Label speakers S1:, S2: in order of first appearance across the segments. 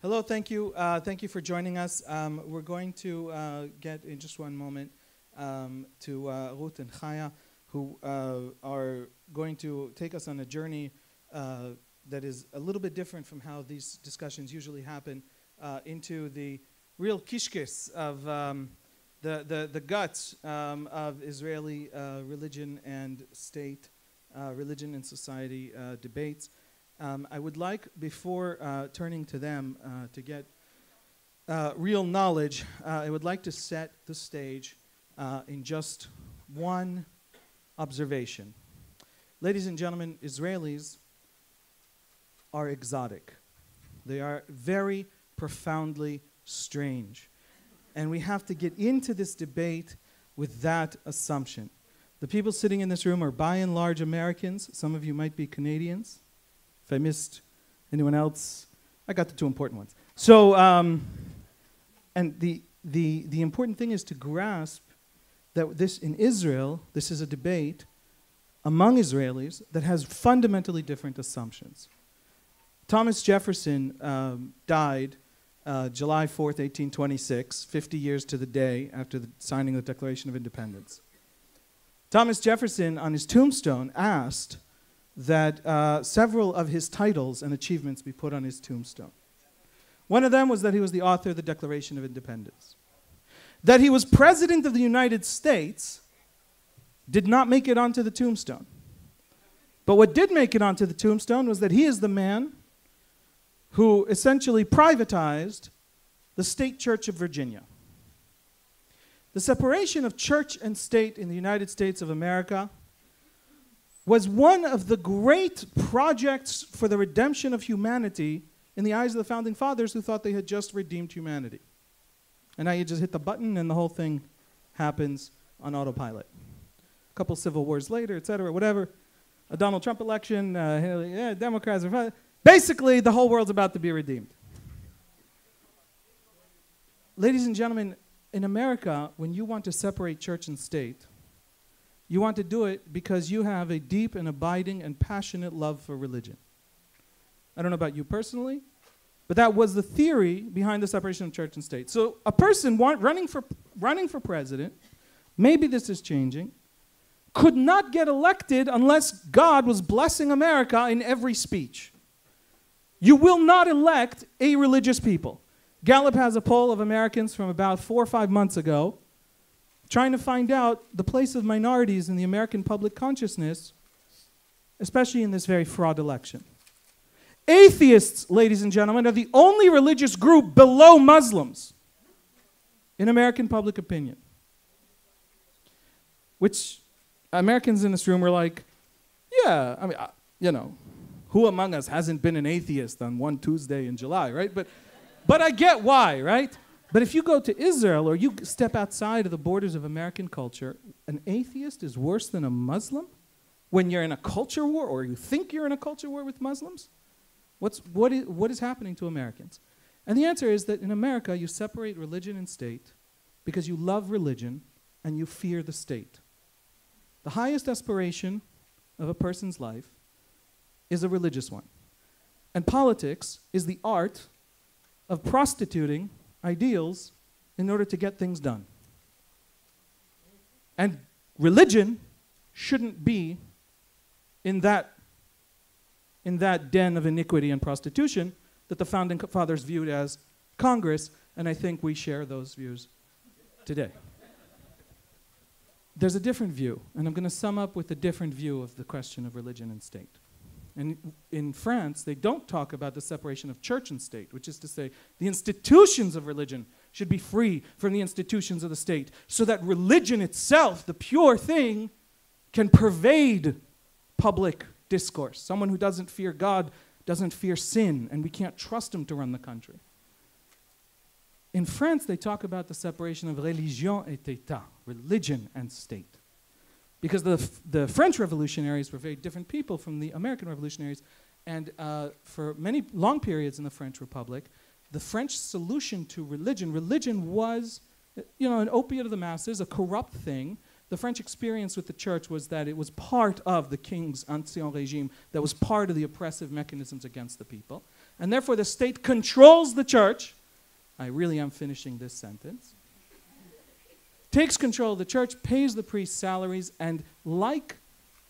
S1: Hello, thank you. Thank you for joining us. We're going to get in just one moment to Ruth and Chaya, who are going to take us on a journey that is a little bit different from how these discussions usually happen, into the real kishkis of the guts of Israeli religion and state, religion and society debates. I would like, before turning to them to get real knowledge, I would like to set the stage in just one observation. Ladies and gentlemen, Israelis are exotic. They are very profoundly strange. And we have to get into this debate with that assumption. The people sitting in this room are by and large Americans. Some of you might be Canadians. If I missed anyone else, I got the two important ones. So, and the important thing is to grasp that this, in Israel, this is a debate among Israelis that has fundamentally different assumptions. Thomas Jefferson died July 4th, 1826, 50 years to the day after the signing of the Declaration of Independence. Thomas Jefferson, on his tombstone, asked that several of his titles and achievements be put on his tombstone. One of them was that he was the author of the Declaration of Independence. That he was President of the United States did not make it onto the tombstone. But what did make it onto the tombstone was that he is the man who essentially privatized the State Church of Virginia. The separation of church and state in the United States of America was one of the great projects for the redemption of humanity in the eyes of the Founding Fathers, who thought they had just redeemed humanity. And now you just hit the button and the whole thing happens on autopilot. A couple civil wars later, et cetera, whatever. A Donald Trump election, Democrats are... Basically, the whole world's about to be redeemed. Ladies and gentlemen, in America, when you want to separate church and state, you want to do it because you have a deep and abiding and passionate love for religion. I don't know about you personally, but that was the theory behind the separation of church and state. So a person running for president, maybe this is changing, could not get elected unless God was blessing America in every speech. You will not elect a religious people. Gallup has a poll of Americans from about 4 or 5 months ago trying to find out the place of minorities in the American public consciousness, especially in this very fraud election. Atheists, ladies and gentlemen, are the only religious group below Muslims in American public opinion. Which Americans in this room are like, yeah, I mean, who among us hasn't been an atheist on one Tuesday in July, right? But I get why, right? But if you go to Israel or you step outside of the borders of American culture, an atheist is worse than a Muslim when you're in a culture war or you think you're in a culture war with Muslims? What is happening to Americans? And the answer is that in America, you separate religion and state because you love religion and you fear the state. The highest aspiration of a person's life is a religious one. And politics is the art of prostituting ideals in order to get things done. And religion shouldn't be in that den of iniquity and prostitution that the Founding Fathers viewed as Congress, and I think we share those views today. There's a different view, and I'm going to sum up with a different view of the question of religion and state. And in France, they don't talk about the separation of church and state, which is to say the institutions of religion should be free from the institutions of the state so that religion itself, the pure thing, can pervade public discourse. Someone who doesn't fear God doesn't fear sin, and we can't trust him to run the country. In France, they talk about the separation of religion et état, religion and state. Because the French revolutionaries were very different people from the American revolutionaries, and for many long periods in the French Republic, the French solution to religion was, an opiate of the masses, a corrupt thing. The French experience with the church was that it was part of the king's ancien regime, that was part of the oppressive mechanisms against the people. and therefore the state controls the church. I really am finishing this sentence. Takes control of the church, pays the priests salaries, and like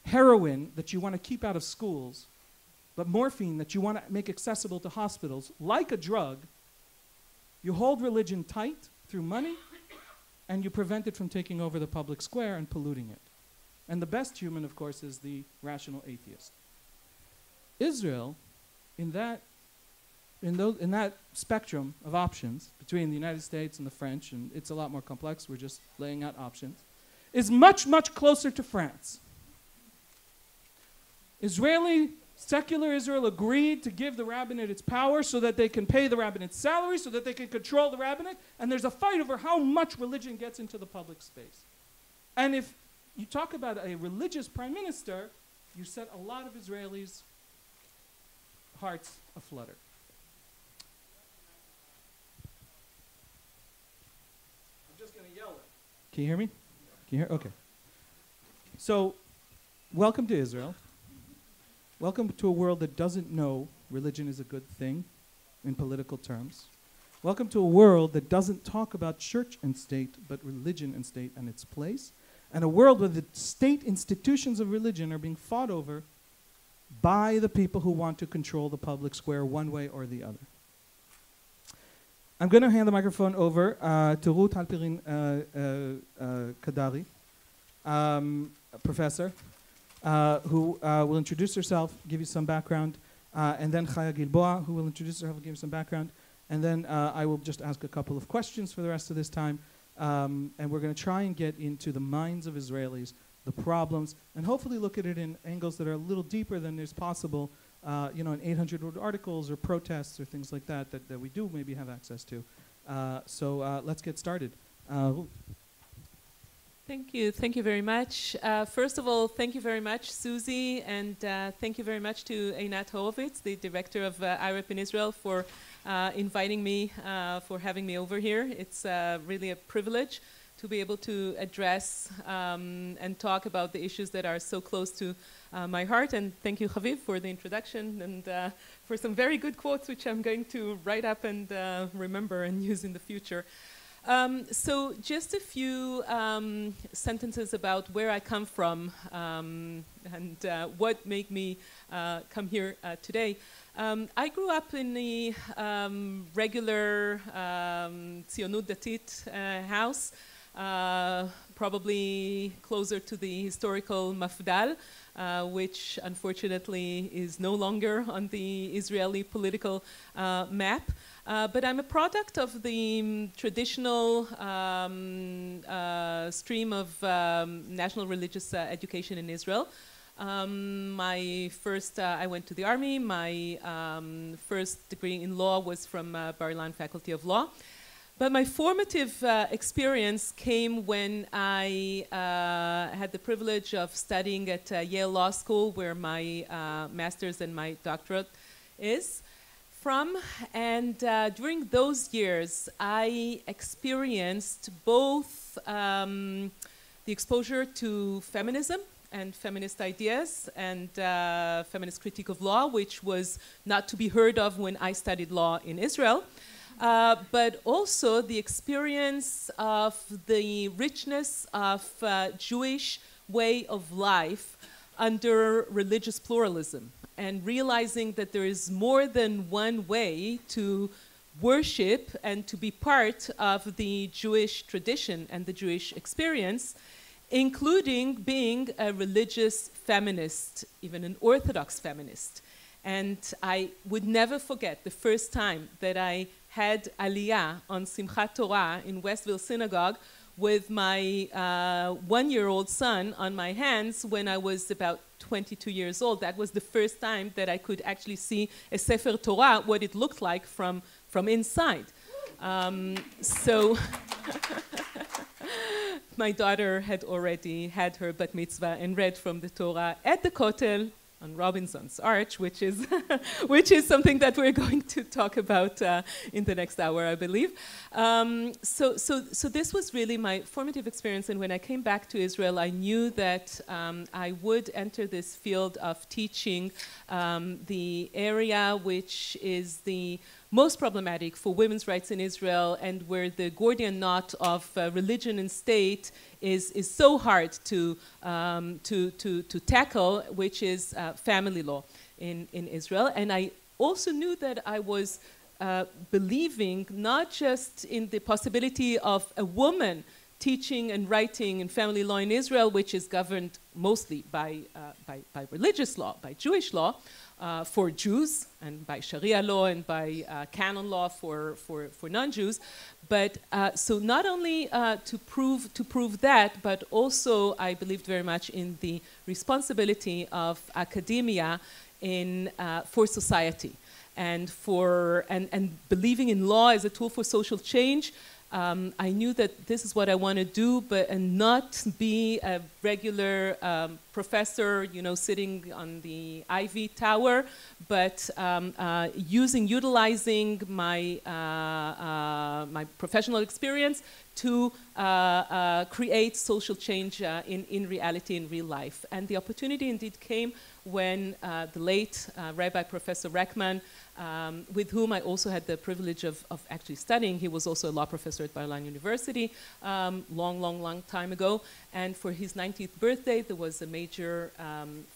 S1: heroin that you want to keep out of schools, but morphine that you want to make accessible to hospitals, like a drug, you hold religion tight through money, and you prevent it from taking over the public square and polluting it. And the best human, of course, is the rational atheist. Israel, in that spectrum of options between the United States and the French, and it's a lot more complex, we're just laying out options, is much, much closer to France. Secular Israel agreed to give the rabbinate its power so that they can pay the rabbinate's salary, so that they can control the rabbinate, and there's a fight over how much religion gets into the public space. And if you talk about a religious prime minister, you set a lot of Israelis' hearts aflutter. I'm just going to yell it. Can you hear me? Can you hear? Okay. So, welcome to Israel. Welcome to a world that doesn't know religion is a good thing in political terms. Welcome to a world that doesn't talk about church and state, but religion and state and its place. And a world where the state institutions of religion are being fought over by the people who want to control the public square one way or the other. I'm going to hand the microphone over to Ruth Halperin Kaddari, a professor, who will introduce herself, give you some background, and then Chaya Gilboa, who will introduce herself and give you some background, and then I will just ask a couple of questions for the rest of this time, and we're going to try and get into the minds of Israelis, the problems, and hopefully look at it in angles that are a little deeper than is possible, in 800-word articles or protests or things like that we do maybe have access to. So let's get started. Ruth.
S2: Thank you very much. First of all, thank you very much, Susie, and thank you very much to Einat Horowitz, the director of IREP in Israel, for inviting me, for having me over here. It's really a privilege to be able to address and talk about the issues that are so close to my heart. And thank you, Haviv, for the introduction and for some very good quotes, which I'm going to write up and remember and use in the future. So just a few sentences about where I come from and what made me come here today. I grew up in the regular Tzionut Datit house, probably closer to the historical Mafdal, which unfortunately is no longer on the Israeli political map. But I'm a product of the traditional stream of national religious education in Israel. I went to the army. My first degree in law was from Bar-Ilan Faculty of Law. But my formative experience came when I had the privilege of studying at Yale Law School, where my master's and my doctorate is from. And during those years, I experienced both the exposure to feminism and feminist ideas and feminist critique of law, which was not to be heard of when I studied law in Israel. But also the experience of the richness of Jewish way of life under religious pluralism, and realizing that there is more than one way to worship and to be part of the Jewish tradition and the Jewish experience, including being a religious feminist, even an Orthodox feminist. And I would never forget the first time that I had Aliyah on Simchat Torah in Westville Synagogue with my one-year-old son on my hands when I was about 22 years old. That was the first time that I could actually see a Sefer Torah, what it looked like from inside. So my daughter had already had her bat mitzvah and read from the Torah at the Kotel on Robinson's Arch, which is which is something that we're going to talk about in the next hour, I believe. So this was really my formative experience, and when I came back to Israel, I knew that I would enter this field of teaching, the area which is the most problematic for women's rights in Israel, and where the Gordian knot of religion and state is so hard to tackle, which is family law in Israel. And I also knew that I was believing not just in the possibility of a woman teaching and writing in family law in Israel, which is governed mostly by religious law, by Jewish law, for Jews, and by Sharia law and by canon law for non-Jews. But so not only to prove that, but also I believed very much in the responsibility of academia for society, and believing in law as a tool for social change. I knew that this is what I want to do, and not be a regular professor, sitting on the Ivy Tower, but utilizing my my professional experience to create social change in reality, in real life. And the opportunity indeed came when the late Rabbi Professor Reckman, with whom I also had the privilege of actually studying. He was also a law professor at Bar-Ilan University long time ago. And for his 90th birthday, there was a major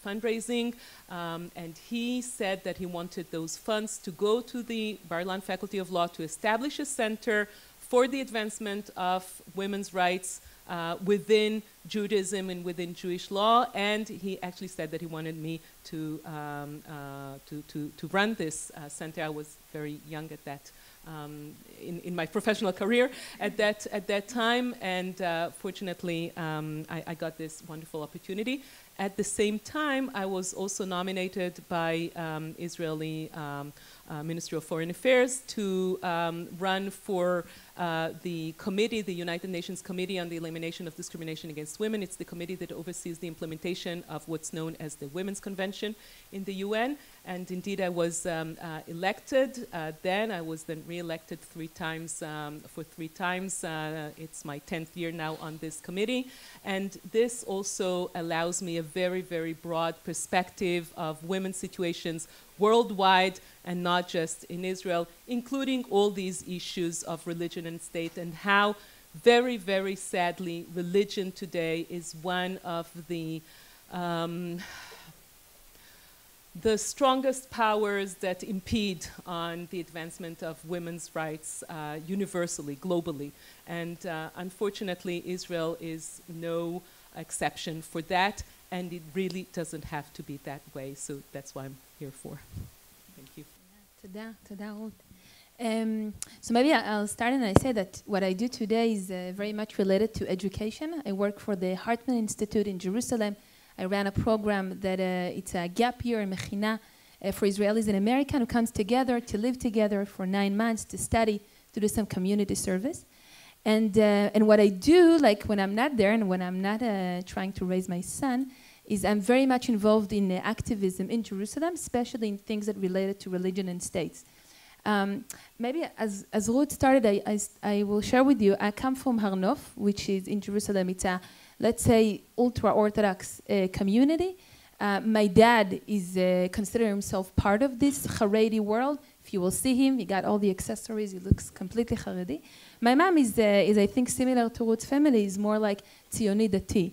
S2: fundraising. And he said that he wanted those funds to go to the Bar-Ilan Faculty of Law to establish a center for the advancement of women's rights within Judaism and within Jewish law, and he actually said that he wanted me to run this center. I was very young at that, in my professional career at that time, and fortunately I got this wonderful opportunity. At the same time, I was also nominated by Israeli Ministry of Foreign Affairs to run for the committee, the United Nations Committee on the Elimination of Discrimination Against Women. It's the committee that oversees the implementation of what's known as the Women's Convention in the UN. And indeed, I was elected then. I was then re-elected 3 times for 3 times. It's my 10th year now on this committee. And this also allows me a very, very broad perspective of women's situations worldwide and not just in Israel, including all these issues of religion and state, and how very, very sadly religion today is one of the strongest powers that impede on the advancement of women's rights universally, globally. And unfortunately, Israel is no exception for that, and it really doesn't have to be that way. So that's what I'm here for. Thank you.
S3: Toda, Ruth. So maybe I'll start, and I say that what I do today is very much related to education. I work for the Hartman Institute in Jerusalem. I ran a program that it's a gap year in Mechina for Israelis in America who comes together to live together for 9 months to study, to do some community service. And what I do, like when I'm not there and when I'm not trying to raise my son, is I'm very much involved in activism in Jerusalem, especially in things that related to religion and states. Maybe as Ruth started, I will share with you, I come from Har Nof, which is in Jerusalem. It's a, let's say, ultra-Orthodox community. My dad is considering himself part of this Haredi world. If you will see him, he got all the accessories. He looks completely Haredi. My mom is I think, similar to Ruth's family, is more like Tzioni Dati,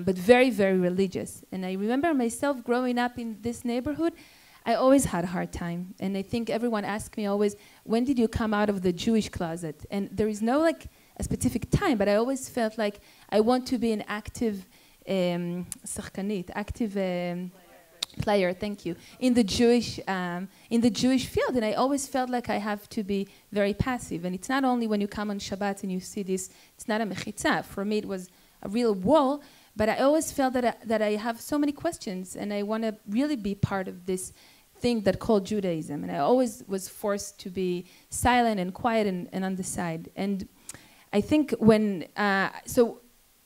S3: but very, very religious. And I remember myself growing up in this neighborhood. I always had a hard time. And I think everyone asks me always, when did you come out of the Jewish closet? And there is no like a specific time, but I always felt like I want to be an active player, thank you, in the Jewish field. And I always felt like I have to be very passive. And it's not only when you come on Shabbat and you see this, it's not a mechitza. For me, it was a real wall. But I always felt that I have so many questions, and I want to really be part of this thing that called Judaism. And I always was forced to be silent and quiet and on the side. And I think when, so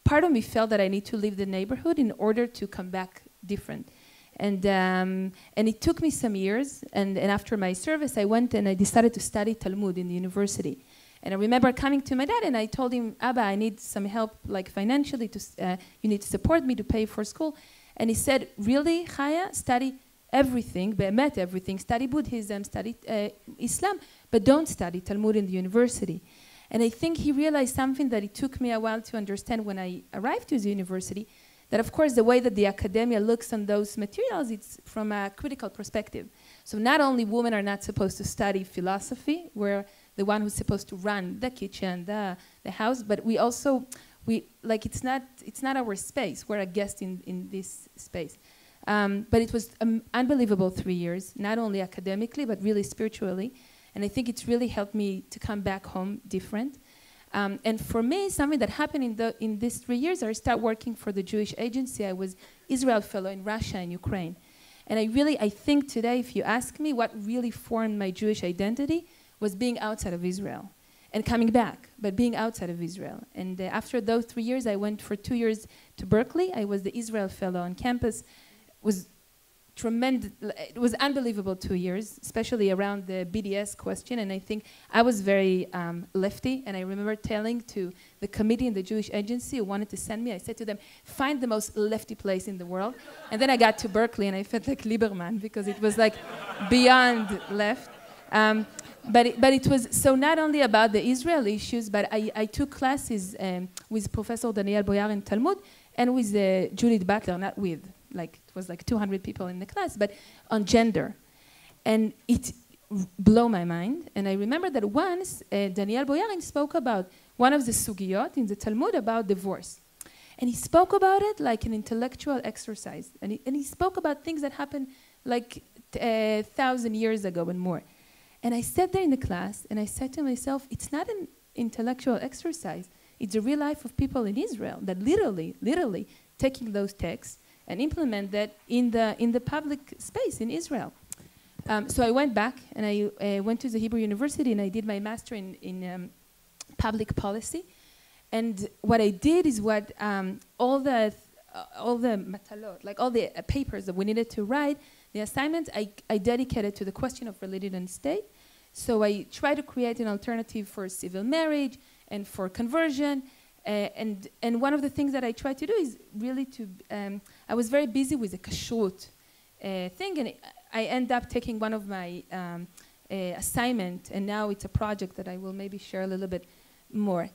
S3: part of me felt that I need to leave the neighborhood in order to come back different. And it took me some years, and after my service, I went and I decided to study Talmud in the university. And I remember coming to my dad and I told him, Abba, I need some help, like financially, you need to support me to pay for school. And he said, really, Chaya, study everything, be'emet everything, study Buddhism, study Islam, but don't study Talmud in the university. And I think he realized something that it took me a while to understand when I arrived to the university, that of course the way that the academia looks on those materials, it's from a critical perspective. So not only women are not supposed to study philosophy, we're the one who's supposed to run the kitchen, the house, but we also, it's not our space, we're a guest in this space. But it was unbelievable 3 years, not only academically, but really spiritually. And I think it's really helped me to come back home different. And for me, something that happened in these 3 years, I started working for the Jewish Agency. I was Israel Fellow in Russia and Ukraine. And I think today, if you ask me what really formed my Jewish identity, was being outside of Israel and coming back, but being outside of Israel. And after those 3 years, I went for 2 years to Berkeley. I was the Israel Fellow on campus. It was tremendous. It was unbelievable 2 years, especially around the BDS question. And I think I was very lefty. And I remember telling to the committee in the Jewish Agency who wanted to send me, I said to them, find the most lefty place in the world. And then I got to Berkeley and I felt like Lieberman because it was like beyond left. But it was so not only about the Israel issues, but I took classes with Professor Daniel Boyar in Talmud and with Judith Butler, not with, like it was like 200 people in the class, but on gender. And it blew my mind. And I remember that once Daniel Boyarin spoke about one of the sugiyot in the Talmud about divorce. And he spoke about it like an intellectual exercise. And he spoke about things that happened like 1,000 years ago and more. And I sat there in the class and I said to myself, it's not an intellectual exercise. It's the real life of people in Israel that literally taking those texts and implement that in the public space in Israel. So I went back and I went to the Hebrew University and I did my master in public policy. And what I did is what all the matalot, like all the papers that we needed to write, the assignments, I dedicated to the question of religion and state. So I tried to create an alternative for civil marriage and for conversion. And one of the things that I tried to do is really to, I was very busy with the kashrut thing, and I ended up taking one of my assignment, and now it's a project that I will maybe share a little bit more.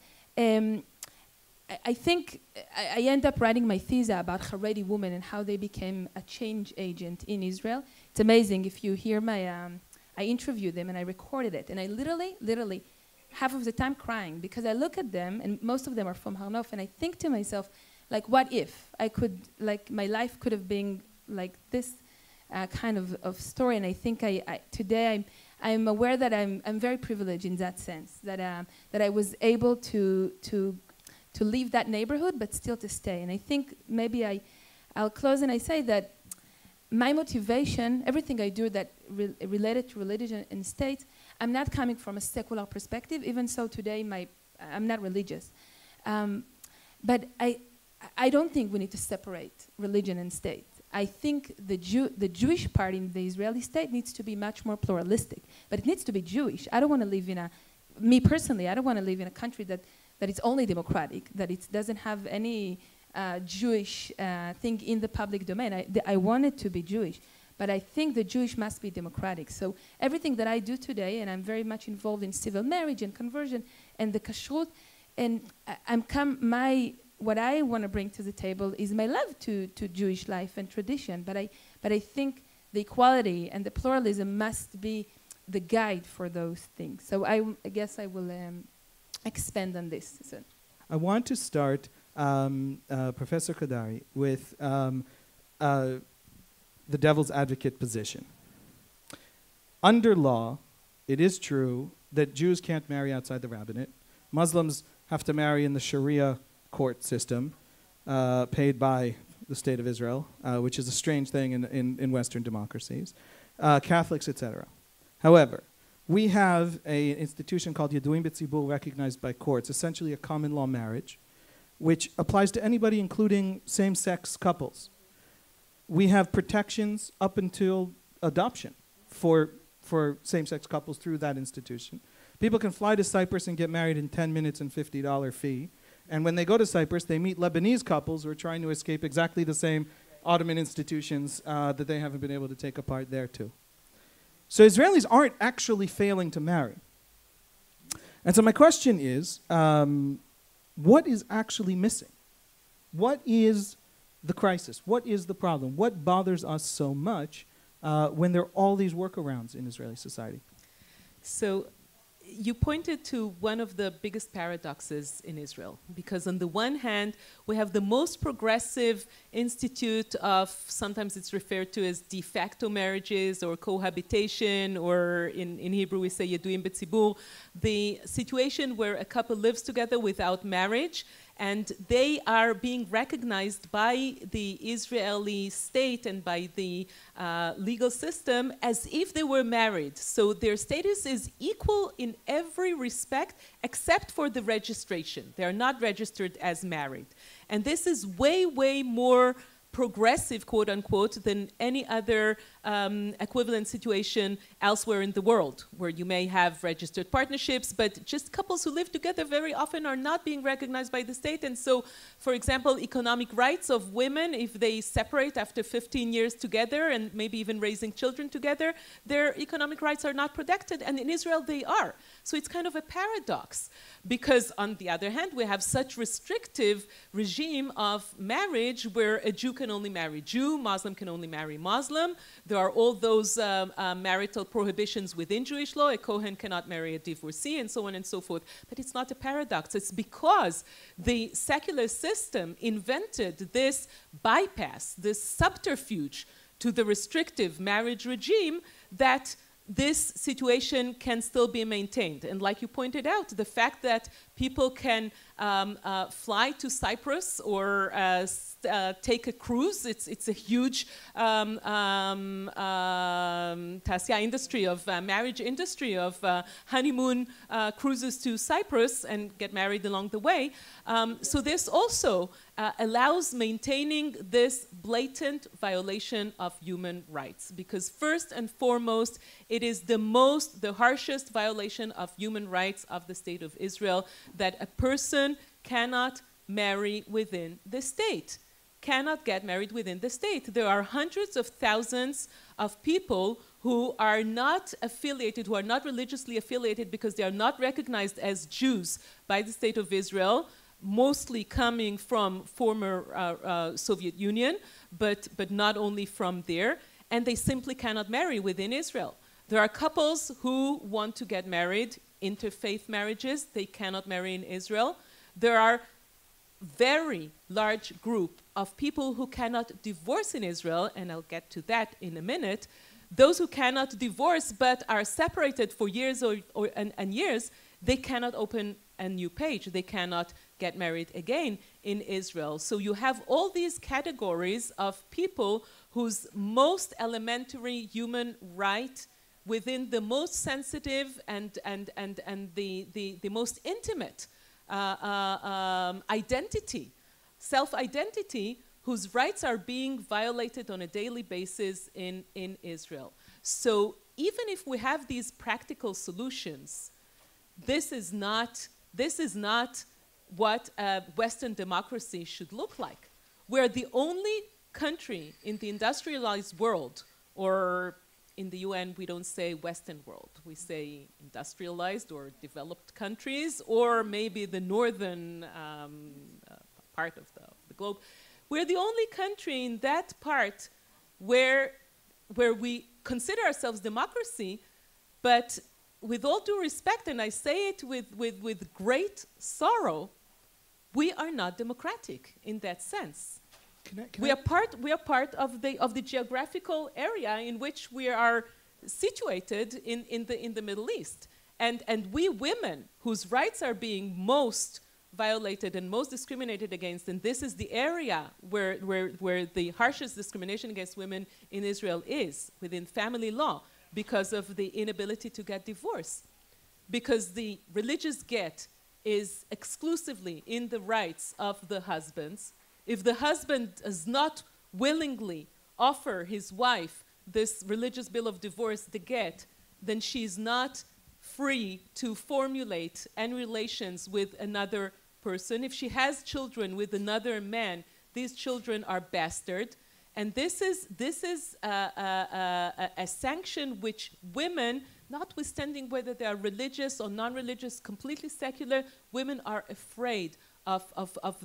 S3: I think I end up writing my thesis about Haredi women and how they became a change agent in Israel. It's amazing. If you hear my, I interviewed them and I recorded it, and I literally, half of the time crying because I look at them, and most of them are from Har Nof, and I think to myself, like, what if I could, like, my life could have been like this kind of story. And I think today I'm aware that I'm very privileged in that sense, that I was able to leave that neighborhood, but still to stay. And I think maybe I'll close and I say that my motivation, everything I do that related to religion and state, I'm not coming from a secular perspective. Even so, today I'm not religious, but I don't think we need to separate religion and state. I think the Jewish part in the Israeli state needs to be much more pluralistic, but it needs to be Jewish. I don't want to live me personally, I don't want to live in a country that it's only democratic, that it doesn't have any Jewish thing in the public domain. I want it to be Jewish, but I think the Jewish must be democratic. So everything that I do today, and I'm very much involved in civil marriage and conversion and the kashrut, and what I want to bring to the table is my love to Jewish life and tradition, but I think the equality and the pluralism must be the guide for those things. So I guess I will expand on this. So.
S1: I want to start, Professor Kaddari, with the devil's advocate position. Under law, it is true that Jews can't marry outside the rabbinate. Muslims have to marry in the Sharia court system paid by the State of Israel, which is a strange thing in Western democracies, Catholics, etc. However, we have an institution called Yaduim B'Tzibur recognized by courts, essentially a common law marriage, which applies to anybody, including same-sex couples. we have protections up until adoption for same-sex couples through that institution. People can fly to Cyprus and get married in 10 minutes and $50 fee. And when they go to Cyprus, they meet Lebanese couples who are trying to escape exactly the same Ottoman institutions that they haven't been able to take apart there too. So Israelis aren't actually failing to marry. And so my question is, what is actually missing? What is the crisis? What is the problem? What bothers us so much when there are all these workarounds in Israeli society?
S2: So you pointed to one of the biggest paradoxes in Israel, because on the one hand, we have the most progressive institute of, sometimes it's referred to as de facto marriages or cohabitation, or in Hebrew we say Yaduim B'tzibur, the situation where a couple lives together without marriage, and they are being recognized by the Israeli state and by the legal system as if they were married. So their status is equal in every respect except for the registration. They are not registered as married. And this is way, way more progressive, quote unquote, than any other equivalent situation elsewhere in the world, where you may have registered partnerships, but just couples who live together very often are not being recognized by the state. And so, for example, economic rights of women, if they separate after 15 years together and maybe even raising children together, their economic rights are not protected. And in Israel, they are. So it's kind of a paradox, because on the other hand, we have such restrictive regime of marriage where a Jew can only marry Jew, Muslim can only marry Muslim. There are all those marital prohibitions within Jewish law. A Kohen cannot marry a divorcee, and so on and so forth. But it's not a paradox. It's because the secular system invented this bypass, this subterfuge to the restrictive marriage regime, that this situation can still be maintained. And like you pointed out, the fact that people can fly to Cyprus or take a cruise, it's a huge tasya industry, of marriage industry, of honeymoon cruises to Cyprus and get married along the way. So this also allows maintaining this blatant violation of human rights, because first and foremost, it is the harshest violation of human rights of the State of Israel, that a person cannot marry within the state, cannot get married within the state. There are hundreds of thousands of people who are not affiliated, who are not religiously affiliated because they are not recognized as Jews by the State of Israel, mostly coming from former Soviet Union, but not only from there, and they simply cannot marry within Israel. There are couples who want to get married, interfaith marriages, they cannot marry in Israel. There are very large group of people who cannot divorce in Israel, and I'll get to that in a minute. Those who cannot divorce but are separated for years and years, they cannot open a new page. They cannot get married again in Israel. So you have all these categories of people whose most elementary human right within the most sensitive and the most intimate identity, self-identity, whose rights are being violated on a daily basis in Israel. So even if we have these practical solutions, this is not what a Western democracy should look like. We're the only country in the industrialized world, or in the UN, we don't say Western world. We say industrialized or developed countries, or maybe the northern part of the globe. We're the only country in that part where we consider ourselves democracy, but with all due respect, and I say it with great sorrow, we are not democratic in that sense. We are part of the geographical area in which we are situated in the Middle East, and we women whose rights are being most violated and most discriminated against, and this is the area where the harshest discrimination against women in Israel is within family law, because of the inability to get divorced, because the religious get is exclusively in the rights of the husbands. If the husband does not willingly offer his wife this religious bill of divorce, the get, then she's not free to formulate any relations with another person. If she has children with another man, these children are bastard. And this is a sanction which women, notwithstanding whether they are religious or non-religious, completely secular, women are afraid of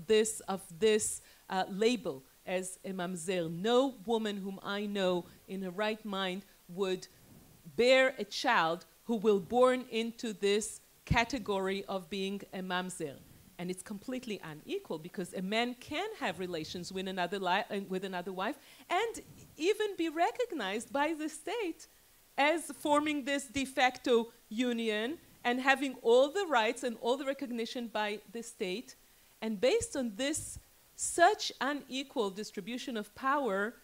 S2: this label as a mamzer. No woman whom I know in her right mind would bear a child who will born into this category of being a mamzer. And it's completely unequal because a man can have relations with another wife and even be recognized by the state as forming this de facto union and having all the rights and all the recognition by the state. And based on this such unequal distribution of power,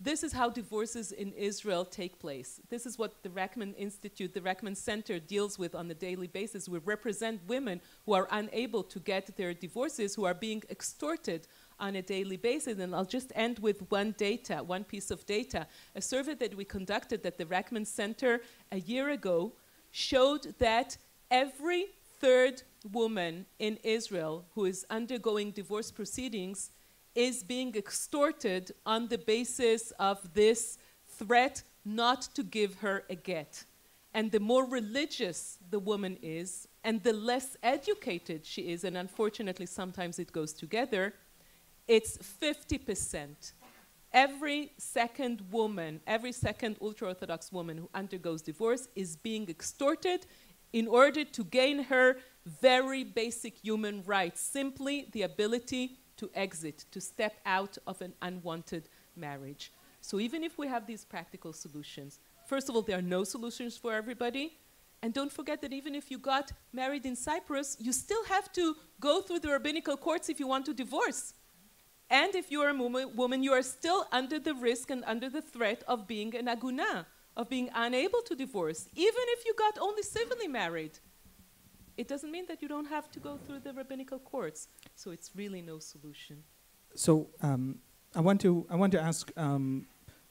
S2: this is how divorces in Israel take place. This is what the Rahman Institute, the Rahman Center deals with on a daily basis. We represent women who are unable to get their divorces, who are being extorted on a daily basis. And I'll just end with one piece of data. A survey that we conducted at the Rahman Center a year ago showed that every third woman in Israel who is undergoing divorce proceedings is being extorted on the basis of this threat not to give her a get. And the more religious the woman is, and the less educated she is, and unfortunately sometimes it goes together, it's 50%. Every second woman, every second ultra-Orthodox woman who undergoes divorce is being extorted in order to gain her very basic human rights, simply the ability to exit, to step out of an unwanted marriage. So even if we have these practical solutions, first of all, there are no solutions for everybody. And don't forget that even if you got married in Cyprus, you still have to go through the rabbinical courts if you want to divorce. And if you're a woman, you are still under the risk and under the threat of being an aguna, of being unable to divorce, even if you got only civilly married. It doesn't mean that you don't have to go through the rabbinical courts. So it's really no solution.
S1: So I want to ask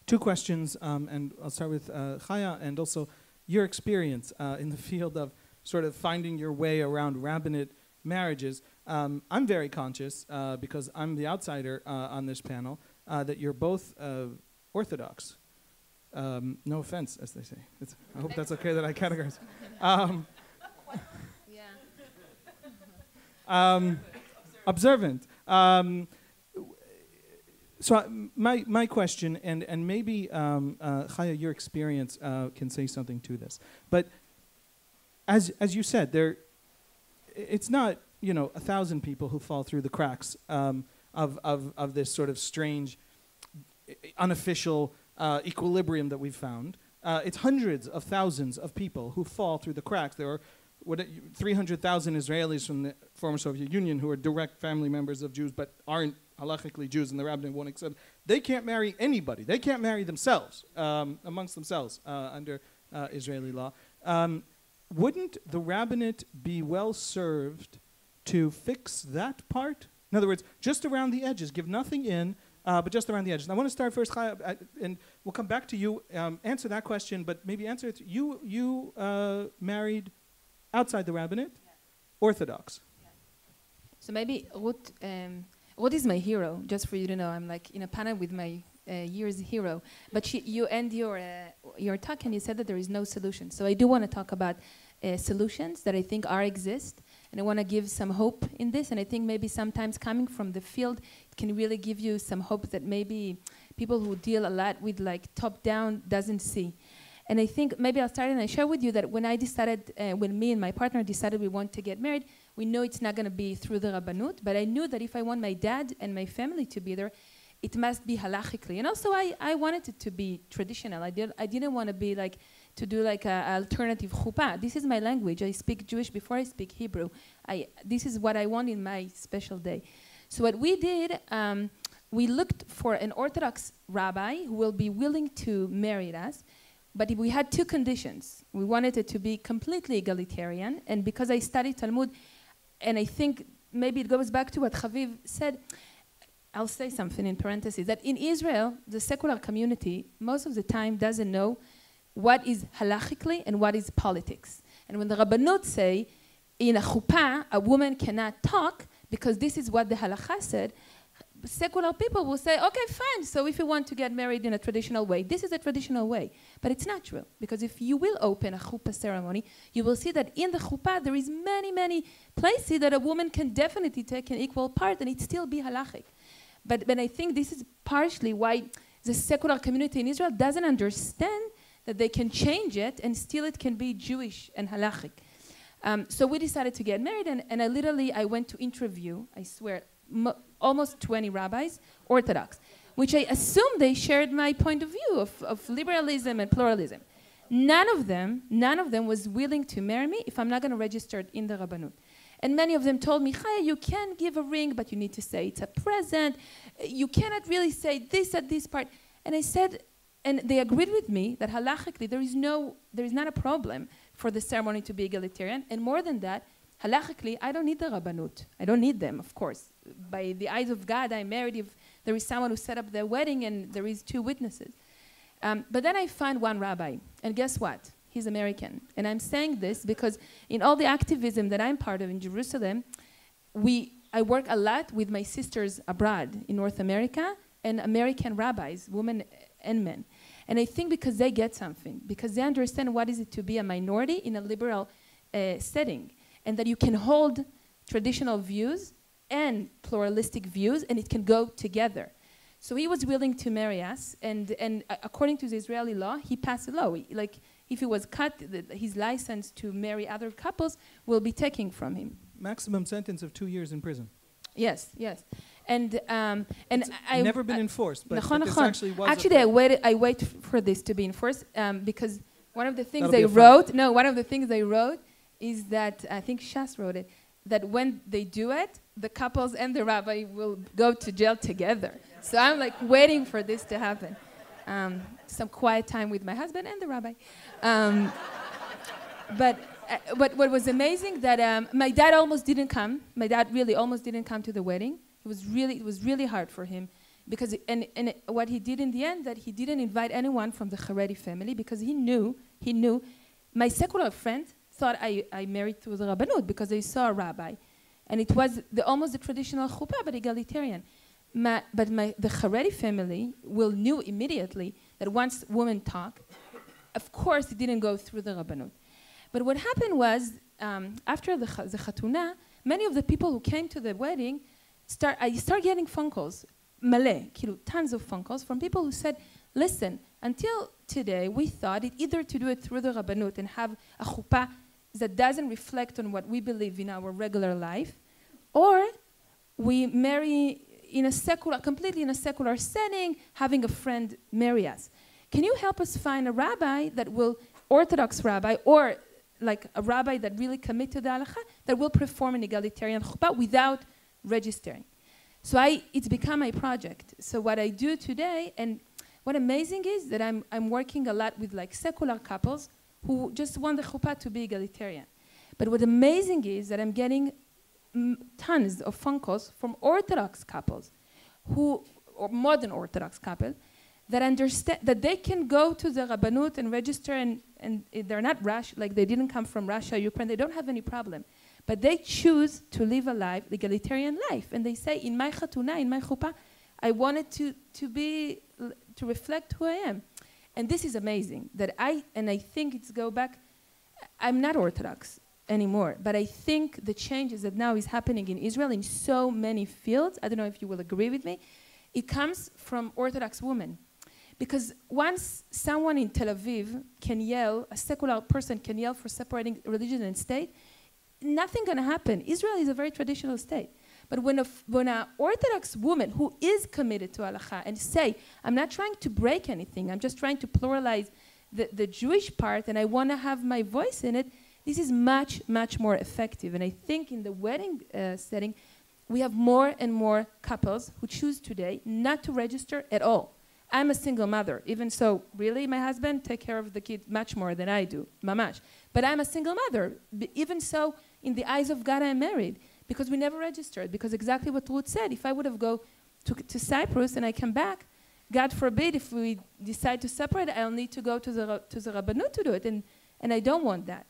S1: two questions, and I'll start with Chaya, and also your experience in the field of sort of finding your way around rabbinate marriages. I'm very conscious, because I'm the outsider on this panel, that you're both Orthodox. No offense, as they say. I hope that's okay that I categorize. Observant. So my question, and maybe Chaya, your experience can say something to this. But as you said, it's not 1,000 people who fall through the cracks of this sort of strange, unofficial equilibrium that we've found. It's hundreds of thousands of people who fall through the cracks. There are 300,000 Israelis from the former Soviet Union who are direct family members of Jews but aren't halachically Jews, and the rabbinate won't accept. They can't marry anybody. They can't marry themselves, amongst themselves, under Israeli law. Wouldn't the rabbinate be well served to fix that part? In other words, just around the edges, give nothing in, but just around the edges. And I want to start first, Chaya, and we'll come back to you. Answer that question, but maybe answer it. You married outside the rabbinate, Orthodox.
S3: So maybe Ruth is my hero, just for you to know. I'm like in a panel with my year's hero. But you end your talk and you said that there is no solution. So I do want to talk about solutions that I think exist. And I want to give some hope in this. And I think maybe sometimes coming from the field, it can really give you some hope that maybe people who deal a lot with like top-down doesn't see. And I think maybe I'll start and I share with you that when I decided, when me and my partner decided we want to get married, we know it's not going to be through the Rabbanut, but I knew that if I want my dad and my family to be there, it must be halachically. And also I wanted it to be traditional. I didn't want to be like, to do like an alternative chuppah. This is my language. I speak Jewish before I speak Hebrew. This is what I want in my special day. So what we did, we looked for an Orthodox rabbi who will be willing to marry us. But we had two conditions. We wanted it to be completely egalitarian. And because I studied Talmud, and I think maybe it goes back to what Haviv said, I'll say something in parentheses, that in Israel, the secular community, most of the time doesn't know what is halachically and what is politics. And when the Rabbanut say, in a chuppah, a woman cannot talk because this is what the halakha said, secular people will say, okay, fine, so if you want to get married in a traditional way, this is a traditional way. But it's not true, because if you will open a chuppah ceremony, you will see that in the chuppah there is many, many places that a woman can definitely take an equal part and it still be halachic. But I think this is partially why the secular community in Israel doesn't understand that they can change it and still it can be Jewish and halachic. So we decided to get married, and I went to interview, I swear, almost 20 rabbis, Orthodox, which I assumed they shared my point of view of liberalism and pluralism. None of them was willing to marry me if I'm not going to register it in the Rabbanut. And many of them told me, Chaya, you can give a ring, but you need to say it's a present. You cannot really say this at this part. And I said, and they agreed with me that halachically there is not a problem for the ceremony to be egalitarian. And more than that, halachically, I don't need the Rabbanut. I don't need them, of course. By the eyes of God, I'm married if there is someone who set up the wedding and there is 2 witnesses. But then I found one rabbi, and guess what? He's American. And I'm saying this because in all the activism that I'm part of in Jerusalem, I work a lot with my sisters abroad in North America and American rabbis, women and men. And I think because they get something, because they understand what is it to be a minority in a liberal setting, and that you can hold traditional views and pluralistic views, and it can go together. So he was willing to marry us, and according to the Israeli law, he passed a law. If he was cut, his license to marry other couples will be taken from him.
S1: Maximum sentence of 2 years in prison.
S3: Yes. And I
S1: never been enforced, but actually
S3: I wait for this to be enforced because one of the things they wrote is that, I think Shas wrote it, that when they do it, the couples and the rabbi will go to jail together. So I'm like waiting for this to happen. Some quiet time with my husband and the rabbi. But what was amazing that my dad almost didn't come. My dad really almost didn't come to the wedding. It was really hard for him because and what he did in the end, that he didn't invite anyone from the Haredi family because he knew my secular friend thought I married through the Rabbanut because they saw a rabbi, and it was almost the traditional chuppah but egalitarian. But the Haredi family knew immediately that once women talk, of course it didn't go through the Rabbanut. But what happened was after the Chatuna, many of the people who came to the wedding I start getting phone calls, tons of phone calls from people who said, listen, until today we thought it either to do it through the Rabbanut and have a chuppah that doesn't reflect on what we believe in our regular life, or we marry completely in a secular setting, having a friend marry us. Can you help us find a rabbi Orthodox rabbi, or like a rabbi that really commit to the halakha, that will perform an egalitarian chuppah without registering? So it's become my project. So what I do today, and what amazing is that I'm working a lot with like secular couples who just want the chuppah to be egalitarian. But what amazing is that I'm getting tons of phone calls from Orthodox couples or modern Orthodox couples that understand that they can go to the Rabbanut and register, and they're not like they didn't come from Russia, Ukraine, they don't have any problem. But they choose to live a life, egalitarian life. And they say, in my chatuna, in my chuppah, I wanted to reflect who I am. And this is amazing. I think it's I'm not Orthodox anymore, but I think the changes that now is happening in Israel in so many fields, I don't know if you will agree with me, it comes from Orthodox women. Because once someone in Tel Aviv can yell, a secular person can yell for separating religion and state, nothing gonna happen. Israel is a very traditional state. But when an Orthodox woman who is committed to halakha and say, I'm not trying to break anything, I'm just trying to pluralize the Jewish part and I wanna have my voice in it, this is much, much more effective. And I think in the wedding setting, we have more and more couples who choose today not to register at all. I'm a single mother. Even so, really, my husband take care of the kids much more than I do, mamash. But I'm a single mother. Even so, in the eyes of God, I'm married because we never registered. Because exactly what Ruth said, if I would have go to Cyprus and I come back, God forbid if we decide to separate, I'll need to go to the Rabbanut to do it, and I don't want that.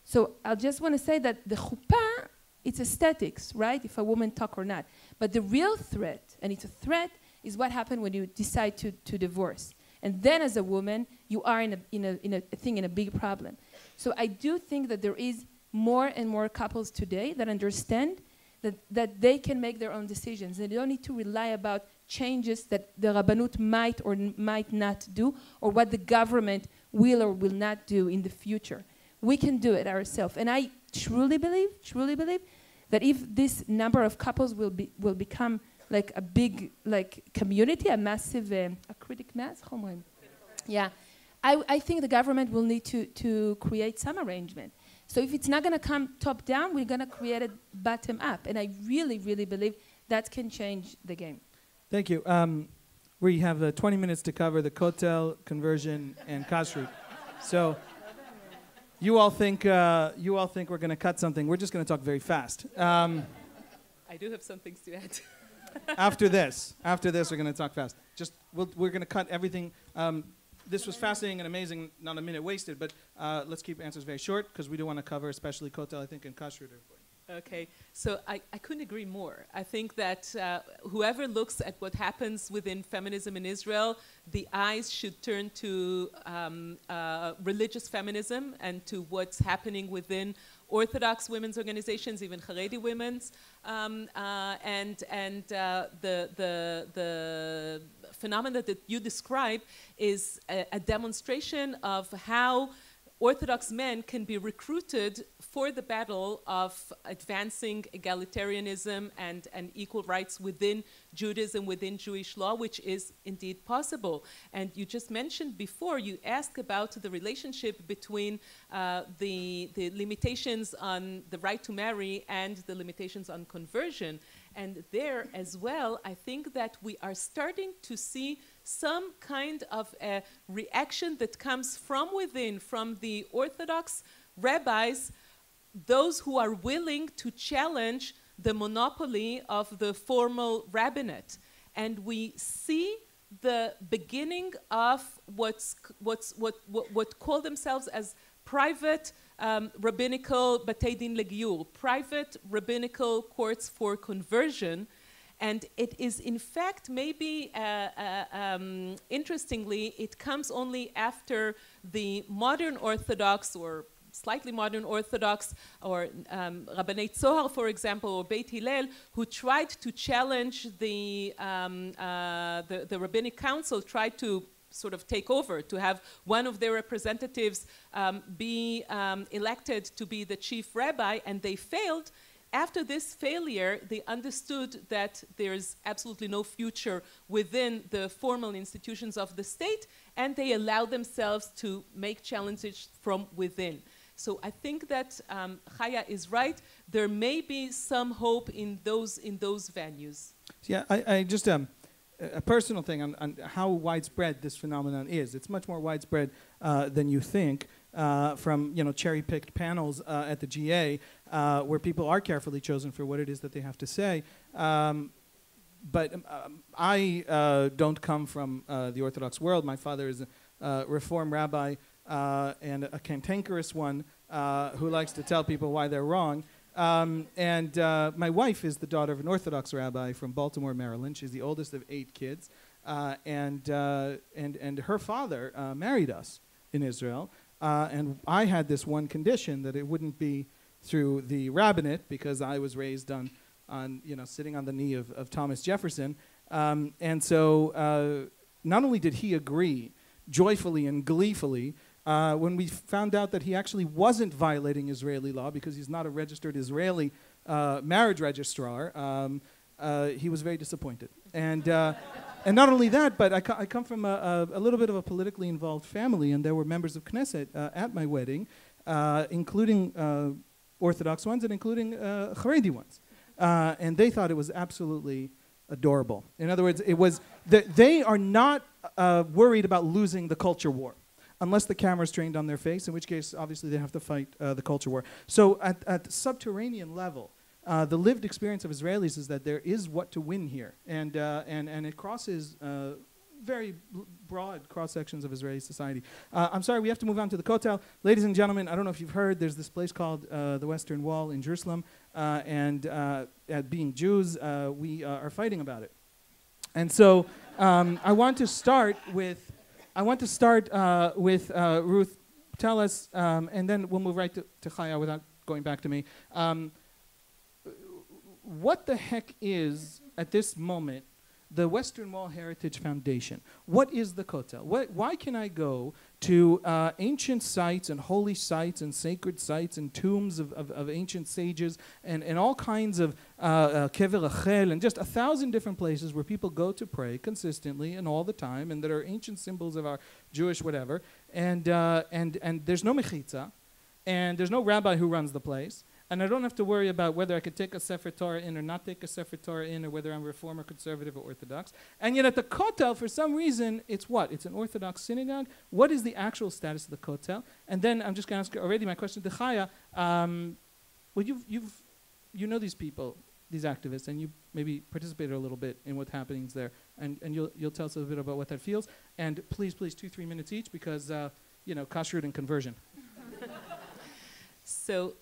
S3: So I just want to say that the chuppah, it's aesthetics, right? If a woman talk or not. But the real threat, and it's a threat, is what happened when you decide to divorce. And then as a woman, you are in a big problem. So I do think that there is more and more couples today that understand that they can make their own decisions. They don't need to rely about changes that the Rabbanut might or might not do, or what the government will or will not do in the future. We can do it ourselves. And I truly believe that if this number of couples will become like a big community, a massive, a critic mass, yeah, I think the government will need to create some arrangement. So if it's not going to come top down, we're going to create it bottom up. And I really, really believe that can change the game.
S1: Thank you. We have 20 minutes to cover the kotel, conversion, and kashrut. So you all think we're going to cut something. We're just going to talk very fast.
S2: I do have some things to add.
S1: After this, we're going to talk fast. We're going to cut everything. This was fascinating and amazing, not a minute wasted, but let's keep answers very short because we do want to cover especially kotel, I think, and kashrut.
S2: Okay, so I couldn't agree more. I think that whoever looks at what happens within feminism in Israel, the eyes should turn to religious feminism and to what's happening within Orthodox women's organizations, even Haredi women's, and the phenomenon that you describe is a demonstration of how Orthodox men can be recruited for the battle of advancing egalitarianism and equal rights within Judaism, within Jewish law, which is indeed possible. And you just mentioned before, you asked about the relationship between the limitations on the right to marry and the limitations on conversion. And there as well, I think that we are starting to see some kind of a reaction that comes from within, from the Orthodox rabbis, those who are willing to challenge the monopoly of the formal rabbinate. And we see the beginning of what call themselves as private rabbinical batei din legiyur, private rabbinical courts for conversion. And it is, in fact, maybe, interestingly, it comes only after the modern Orthodox or slightly modern Orthodox or Rabbanei Tzohar, for example, or Beit Hillel, who tried to challenge the Rabbinic Council, tried to sort of take over, to have one of their representatives be elected to be the chief rabbi, and they failed. After this failure, they understood that there's absolutely no future within the formal institutions of the state, and they allowed themselves to make challenges from within. So I think that Chaya is right. There may be some hope in those venues.
S1: Yeah, I just a personal thing on how widespread this phenomenon is. It's much more widespread than you think. From cherry-picked panels at the GA, where people are carefully chosen for what it is that they have to say. But I don't come from the Orthodox world. My father is a Reform rabbi and a cantankerous one who likes to tell people why they're wrong. And my wife is the daughter of an Orthodox rabbi from Baltimore, Maryland. She's the oldest of 8 kids, and her father married us in Israel. And I had this one condition, that it wouldn't be through the rabbinate, because I was raised on sitting on the knee of Thomas Jefferson. And so not only did he agree joyfully and gleefully, when we found out that he actually wasn't violating Israeli law because he's not a registered Israeli marriage registrar, he was very disappointed. And not only that, but I come from a little bit of a politically involved family, and there were members of Knesset at my wedding, including Orthodox ones and including Haredi ones. And they thought it was absolutely adorable. In other words, it was they are not worried about losing the culture war, unless the camera's trained on their face, in which case, obviously, they have to fight the culture war. So at subterranean level, the lived experience of Israelis is that there is what to win here, and it crosses very broad cross-sections of Israeli society. I'm sorry, we have to move on to the Kotel. Ladies and gentlemen, I don't know if you've heard, there's this place called the Western Wall in Jerusalem, and being Jews, we are fighting about it. And so I want to start with Ruth. Tell us, and then we'll move right to Chaya without going back to me. What the heck is, at this moment, the Western Wall Heritage Foundation? What is the Kotel? Why can I go to ancient sites and holy sites and sacred sites and tombs of ancient sages and all kinds of Kever Rachel and just 1,000 different places where people go to pray consistently and all the time and that are ancient symbols of our Jewish whatever, and there's no mechitza, and there's no rabbi who runs the place, and I don't have to worry about whether I could take a Sefer Torah in or not take a Sefer Torah in, or whether I'm Reform or Conservative or Orthodox. And yet at the Kotel, for some reason, it's what? It's an Orthodox synagogue? What is the actual status of the Kotel? And then I'm just going to ask already my question to Chaya. Well, you know these people, these activists, and you maybe participated a little bit in what's happening there. And you'll tell us a bit about what that feels. And please, 2-3 minutes each, because, kashrut and conversion.
S2: So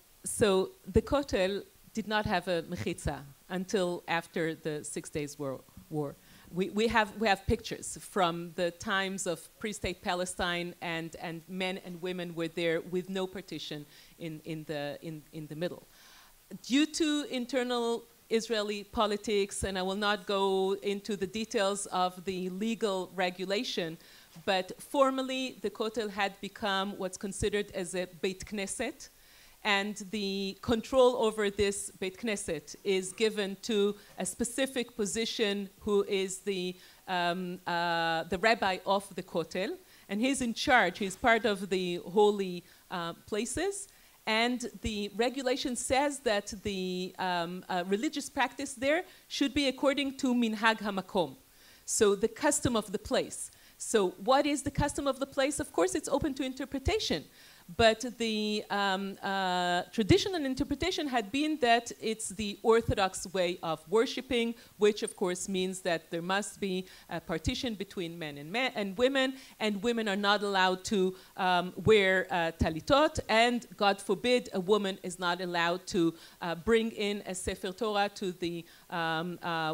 S2: the Kotel did not have a mechitza until after the 6 Days War. We have pictures from the times of pre-state Palestine, and men and women were there with no partition in the middle. Due to internal Israeli politics, and I will not go into the details of the legal regulation, but formally the Kotel had become what's considered as a Beit Knesset, and the control over this Beit Knesset is given to a specific position who is the rabbi of the Kotel, and he's in charge, he's part of the holy places, and the regulation says that the religious practice there should be according to Minhag HaMakom, so the custom of the place. So what is the custom of the place? Of course, it's open to interpretation. But the traditional interpretation had been that it's the Orthodox way of worshiping, which of course means that there must be a partition between men and women are not allowed to wear talitot, and God forbid a woman is not allowed to bring in a Sefer Torah to the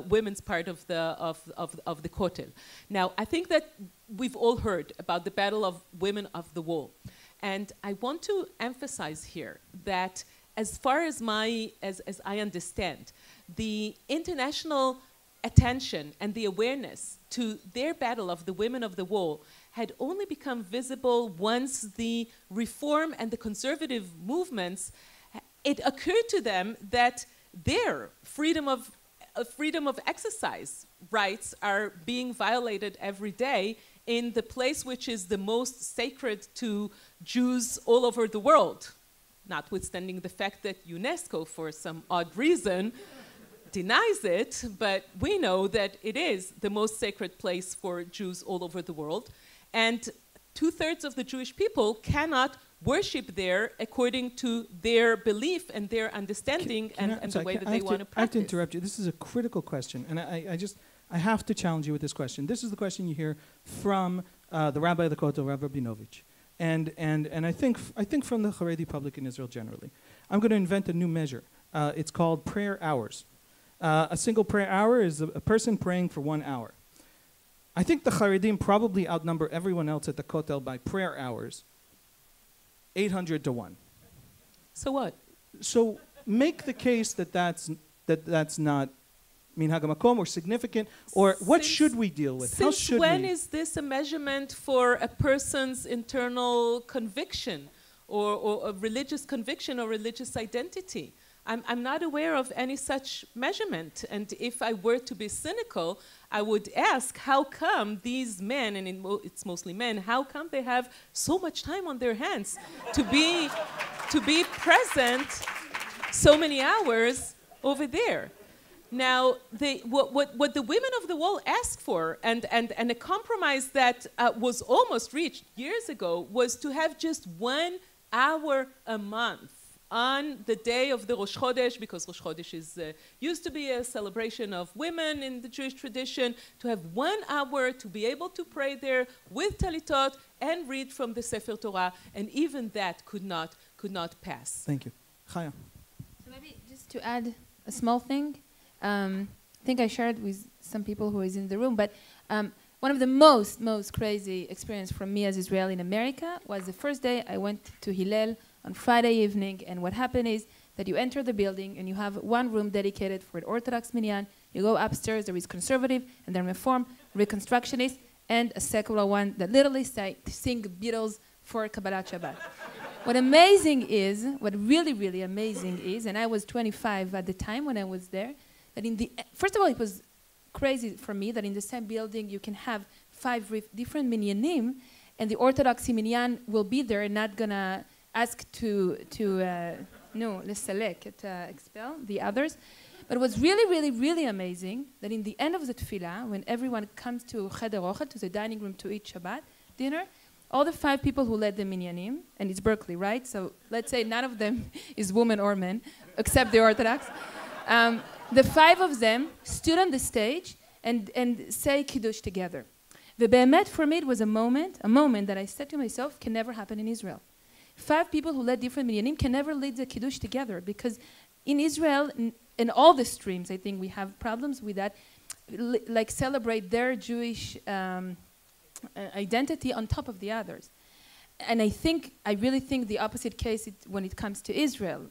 S2: women's part of the Kotel. Now, I think that we've all heard about the Battle of Women of the Wall. And I want to emphasize here that as far as I understand, the international attention and the awareness to their battle of the women of the wall had only become visible once the reform and the conservative movements, it occurred to them that their freedom of exercise rights are being violated every day in the place which is the most sacred to Jews all over the world, notwithstanding the fact that UNESCO, for some odd reason, denies it, but we know that it is the most sacred place for Jews all over the world, and 2/3 of the Jewish people cannot worship there according to their belief and their understanding and the way that they want to practice. I have to interrupt
S1: you. This is a critical question, and I have to challenge you with this question. This is the question you hear from the rabbi of the Kotel, Rav Rabinovich, and I think from the Haredi public in Israel generally. I'm going to invent a new measure. It's called prayer hours. A single prayer hour is a person praying for 1 hour. I think the Haredim probably outnumber everyone else at the Kotel by prayer hours, 800 to 1.
S2: So what?
S1: So make the case that that's not Minhag HaMakom or significant, or what should we deal with? How should
S2: when is this a measurement for a person's internal conviction or a religious conviction or religious identity? I'm not aware of any such measurement, and if I were to be cynical, I would ask, how come these men, and it's mostly men, how come they have so much time on their hands to be present so many hours over there? Now, what the women of the wall asked for, and a compromise that was almost reached years ago, was to have just 1 hour a month on the day of the Rosh Chodesh, because Rosh Chodesh is used to be a celebration of women in the Jewish tradition, to have 1 hour to be able to pray there with talitot and read from the Sefer Torah, and even that could not pass.
S1: Thank you. Chaya.
S3: So maybe just to add a small thing, I think I shared with some people who is in the room, but one of the most crazy experience from me as Israeli in America was the first day I went to Hillel on Friday evening, and what happened is that you enter the building and you have 1 room dedicated for the Orthodox minyan. You go upstairs, there is conservative and then Reform, Reconstructionist, and a secular one that literally sing Beatles for Kabbalat Shabbat. What really, really amazing is, and I was 25 at the time when I was there, that first of all, it was crazy for me that in the same building you can have 5 different minyanim, and the Orthodox minyan will be there and not gonna ask to expel the others. But it was really, really, really amazing that in the end of the tefillah, when everyone comes to Cheder Ochel, to the dining room to eat Shabbat dinner, all the 5 people who led the minyanim, and it's Berkeley, right? So let's say none of them is woman or man, except the Orthodox. The 5 of them stood on the stage and say Kiddush together. Ve'be'emet, for me, it was a moment that I said to myself, can never happen in Israel. 5 people who led different minyanim can never lead the Kiddush together, because in Israel, in all the streams, I think we have problems with that, like celebrate their Jewish identity on top of the others. And I really think the opposite case when it comes to Israel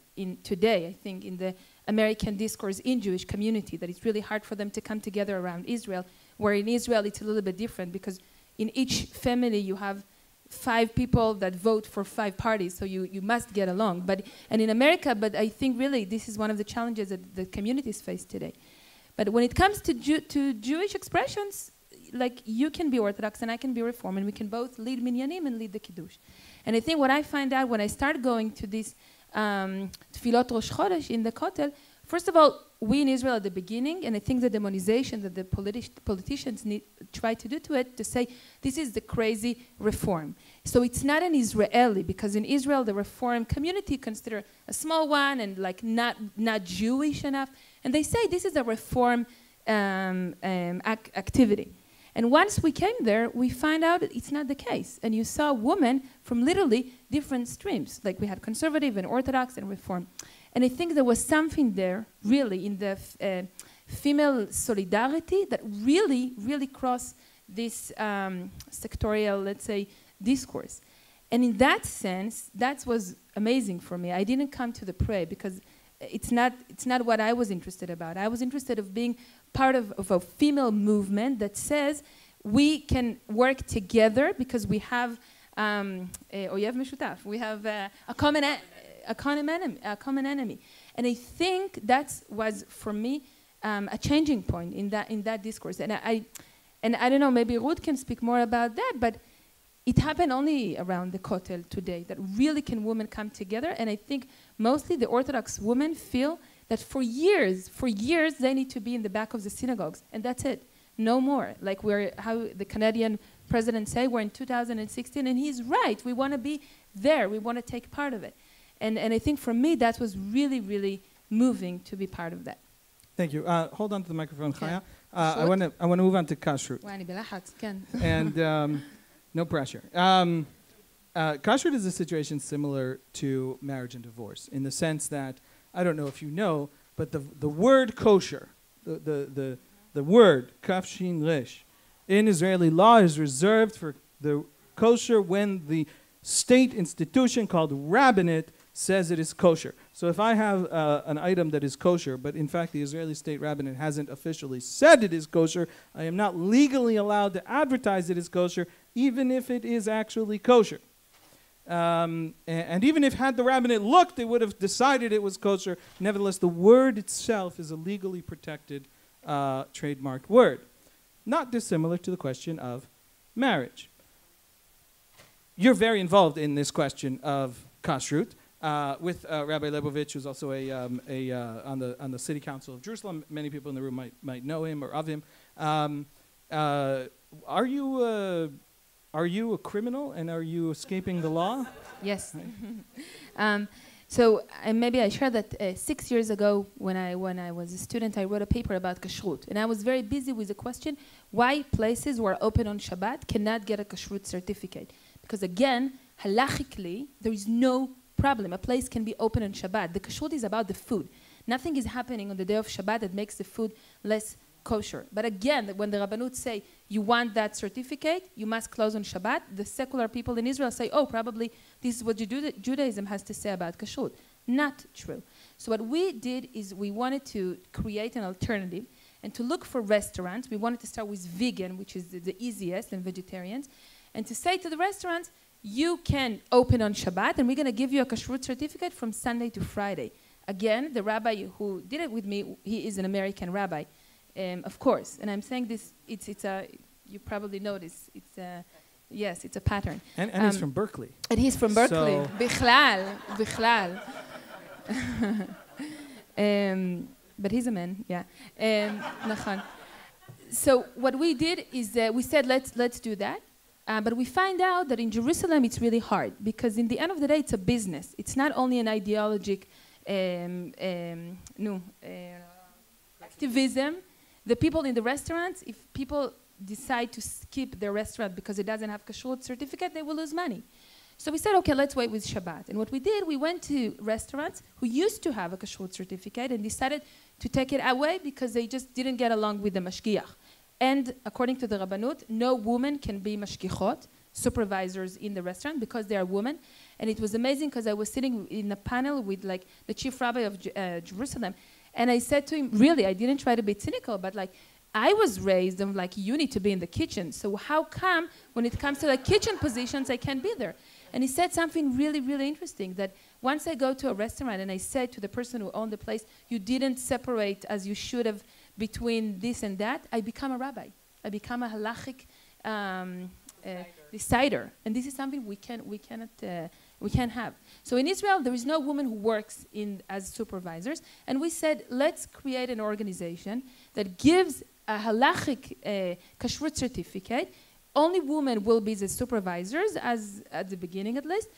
S3: today, I think in the American discourse in Jewish community, that it's really hard for them to come together around Israel, where in Israel it's a little bit different, because in each family you have 5 people that vote for 5 parties, so you must get along. And in America, I think really this is one of the challenges that the communities face today. But when it comes to Jewish expressions, like you can be Orthodox and I can be Reform, and we can both lead Minyanim and lead the Kiddush. And I think what I find out when I start going to this Tfilot Rosh Chodesh in the Kotel, first of all, we in Israel at the beginning, and I think the demonization that the politicians try to do to it, to say this is the crazy Reform. So it's not an Israeli, because in Israel the Reform community consider a small one and like not Jewish enough, and they say this is a Reform activity. And once we came there, we find out it's not the case. And you saw women from literally different streams, like we had conservative and Orthodox and Reform. And I think there was something there, really, in the female solidarity that really, really crossed this sectorial, let's say, discourse. And in that sense, that was amazing for me. I didn't come to the pray because it's not what I was interested about. I was interested of being part of a female movement that says we can work together because we have we have a common enemy. And I think that was for me a changing point in that discourse. And I don't know, maybe Ruth can speak more about that, but it happened only around the Kotel today, that really can women come together. And I think mostly the Orthodox women feel that for years they need to be in the back of the synagogues, and that's it, no more. Like how the Canadian president say, we're in 2016, and he's right, we want to be there, we want to take part of it. And I think for me that was really, really moving to be part of that.
S1: Thank you. Hold on to the microphone, Chaya. I want to move on to kashrut. And no pressure. Kashrut is a situation similar to marriage and divorce in the sense that, I don't know if you know, but the word kosher, the word kaf shin resh, in Israeli law is reserved for the kosher when the state institution called rabbinate says it is kosher. So if I have an item that is kosher, but in fact the Israeli state rabbinate hasn't officially said it is kosher, I am not legally allowed to advertise it as kosher, even if it is actually kosher. And even if had the rabbinate looked, they would have decided it was kosher. Nevertheless, the word itself is a legally protected trademarked word. Not dissimilar to the question of marriage. You're very involved in this question of kashrut with Rabbi Leibovich, who's also on the City Council of Jerusalem. Many people in the room might know him or of him. Are you a criminal, and are you escaping the law?
S3: Yes. So maybe I share that 6 years ago when I was a student, I wrote a paper about kashrut. And I was very busy with the question why places who are open on Shabbat cannot get a kashrut certificate. Because again, halachically, there is no problem. A place can be open on Shabbat. The kashrut is about the food. Nothing is happening on the day of Shabbat that makes the food less kosher. But again, when the Rabbanut say, you want that certificate, you must close on Shabbat, the secular people in Israel say, oh, probably this is what Judaism has to say about kashrut. Not true. So what we did is we wanted to create an alternative and to look for restaurants. We wanted to start with vegan, which is the easiest, and vegetarians, and to say to the restaurants, you can open on Shabbat, and we're going to give you a kashrut certificate from Sunday to Friday. Again, the rabbi who did it with me, he is an American rabbi. Of course, and I'm saying this, you probably notice, yes, it's a pattern.
S1: And he's from Berkeley.
S3: And he's from Berkeley.
S1: So
S3: Bichlal. But he's a man, yeah. So what we did is we said, let's do that. But we find out that in Jerusalem, it's really hard because in the end of the day, it's a business. It's not only an ideologic activism. The people in the restaurants, if people decide to skip their restaurant because it doesn't have kashrut certificate, they will lose money. So we said, okay, let's wait with Shabbat. And what we did, we went to restaurants who used to have a kashrut certificate and decided to take it away because they just didn't get along with the mashgiach. And according to the Rabbanut, no woman can be mashgichot, supervisors in the restaurant, because they are women. And it was amazing because I was sitting in a panel with like the chief rabbi of Jerusalem. And I said to him, really, I didn't try to be cynical, but like, I was raised on like, you need to be in the kitchen. So how come when it comes to like kitchen positions, I can't be there? And he said something really, really interesting, that once I go to a restaurant and I said to the person who owned the place, you didn't separate as you should have between this and that, I become a rabbi. I become a halachic decider. And this is something we can't have. So in Israel, there is no woman who works as supervisors. And we said, let's create an organization that gives a halachic kashrut certificate. Only women will be the supervisors, as at the beginning at least.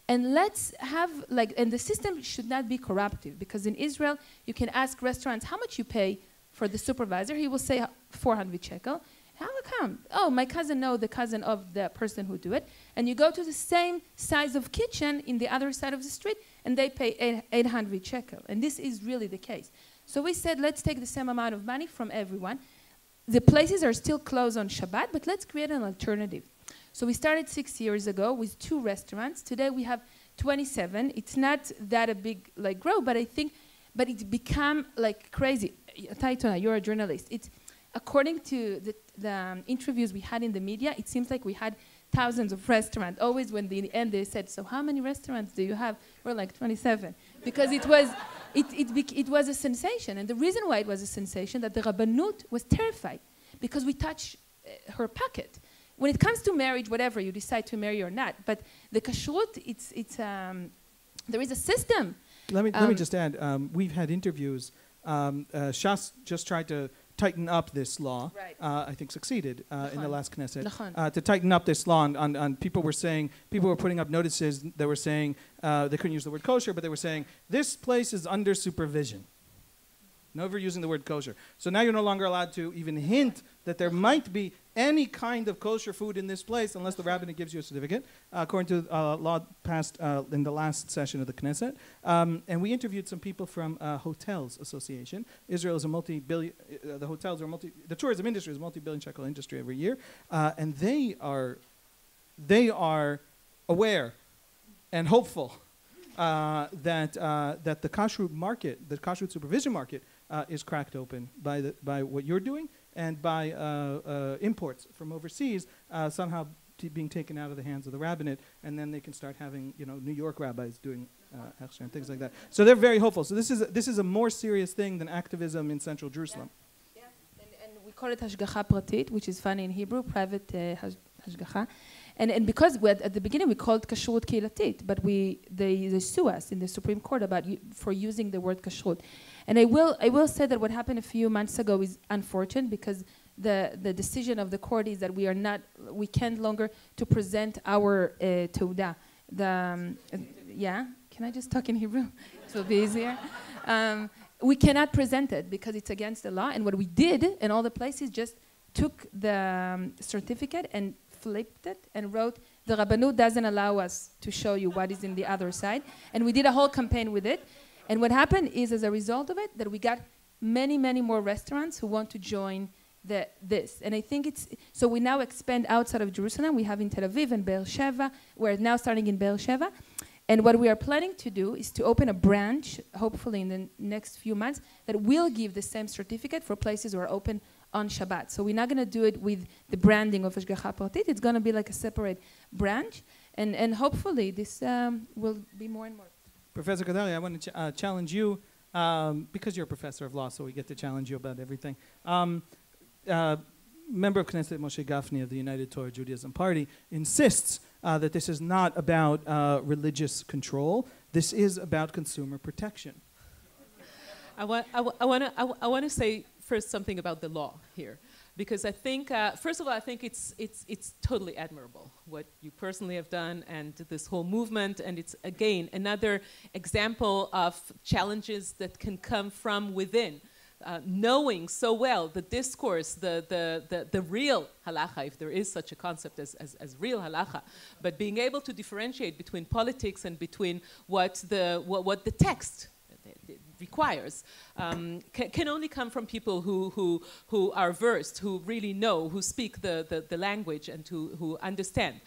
S3: And let's have, and the system should not be corruptive, because in Israel, you can ask restaurants how much you pay for the supervisor. He will say 400 shekel. How come? Oh, my cousin knows the cousin of the person who do it. And you go to the same size of kitchen in the other side of the street, and they pay 800 shekel. And this is really the case. So we said, let's take the same amount of money from everyone. The places are still closed on Shabbat, but let's create an alternative. So we started 6 years ago with 2 restaurants. Today we have 27. It's not that a big growth, but I think, but it's become like crazy. Taitona, you're a journalist. It's according to the interviews we had in the media, it seems like we had thousands of restaurants. Always when in the end they said, so how many restaurants do you have? We're like 27. Because it was a sensation. And the reason why it was a sensation, that the Rabbanut was terrified because we touched her pocket. When it comes to marriage, whatever, you decide to marry or not. But the kashrut, there is a system.
S1: Let me just add, we've had interviews. Shas just tried to tighten up this law. Right. I think succeeded in the last Knesset to tighten up this law. On people were putting up notices that were saying they couldn't use the word kosher, but they were saying this place is under supervision. Never using the word kosher. So now you're no longer allowed to even hint that there might be any kind of kosher food in this place unless the rabbinate gives you a certificate, according to law passed in the last session of the Knesset. And we interviewed some people from Hotels Association. Israel is a multi-billion, the tourism industry is a multi-billion shekel industry every year. And they are aware and hopeful that the kashrut market, the kashrut supervision market, is cracked open by what you're doing and by imports from overseas somehow being taken out of the hands of the rabbinate, and then they can start having New York rabbis doing hechsher and things like that. So they're very hopeful. So this is a more serious thing than activism in central Jerusalem.
S3: Yeah. And we call it hashgacha pratit, which is funny in Hebrew, private hashgacha. And because at the beginning we called kashrut keilatit, but they sue us in the Supreme Court for using the word kashrut. And I will say that what happened a few months ago is unfortunate, because the decision of the court is that we can't longer to present our teuda, can I just talk in Hebrew? It will be easier. We cannot present it because it's against the law. And what we did in all the places just took the certificate and flipped it and wrote, the Rabbanut doesn't allow us to show you what is in the other side. And we did a whole campaign with it. And what happened is, as a result of it, that we got many, many more restaurants who want to join this. And I think it's, so we now expand outside of Jerusalem. We have in Tel Aviv and Be'er-Sheva. We're now starting in Be'er-Sheva. And what we are planning to do is to open a branch, hopefully in the next few months, that will give the same certificate for places who are open on Shabbat. So we're not going to do it with the branding of Hashgacha Pratit. It's going to be like a separate branch. And hopefully this will be more and more.
S1: Professor Kaddari, I want to challenge you, because you're a professor of law, so we get to challenge you about everything. Member of Knesset Moshe Gafni of the United Torah Judaism Party insists that this is not about religious control. This is about consumer protection.
S2: I want to say first something about the law here, because I think, first of all, I think it's totally admirable what you personally have done and this whole movement, and it's again another example of challenges that can come from within. Knowing so well the discourse, the real halacha, if there is such a concept as real halacha, but being able to differentiate between politics and between what the text requires can only come from people who are versed, who really know, who speak the language and who understand.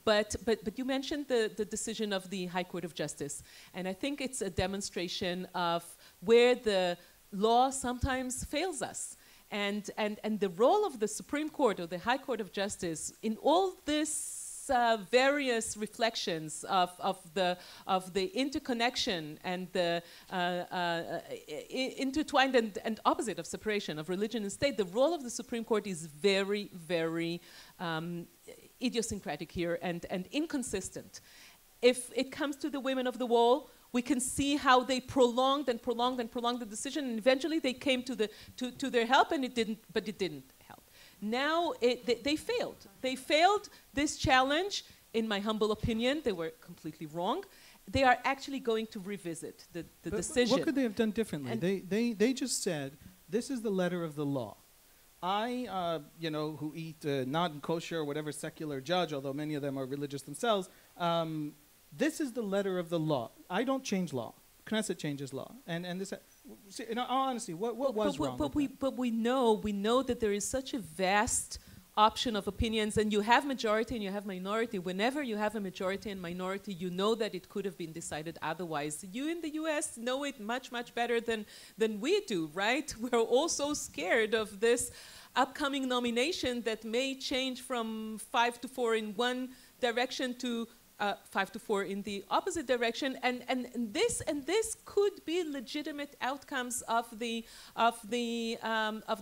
S2: But you mentioned the decision of the High Court of Justice, and I think it's a demonstration of where the law sometimes fails us. And the role of the Supreme Court or the High Court of Justice in all this various reflections of the interconnection and the intertwined and opposite of separation of religion and state, the role of the Supreme Court is very, very idiosyncratic here and inconsistent. If it comes to the women of the wall, we can see how they prolonged the decision, and eventually they came to their help, and it didn't help. Now they failed. They failed this challenge. In my humble opinion, they were completely wrong. They are actually going to revisit the decision.
S1: What could they have done differently? They just said, this is the letter of the law. I, who eat not kosher or whatever secular judge, although many of them are religious themselves, this is the letter of the law. I don't change law. Knesset changes law. And this, in all honesty, what was wrong with that?
S2: But we know that there is such a vast option of opinions, and you have majority and you have minority. Whenever you have a majority and minority, you know that it could have been decided otherwise. You in the US know it much, much better than we do, right? We're all so scared of this upcoming nomination that may change from 5-4 in one direction to 5-4 in the opposite direction, and this could be legitimate outcomes of the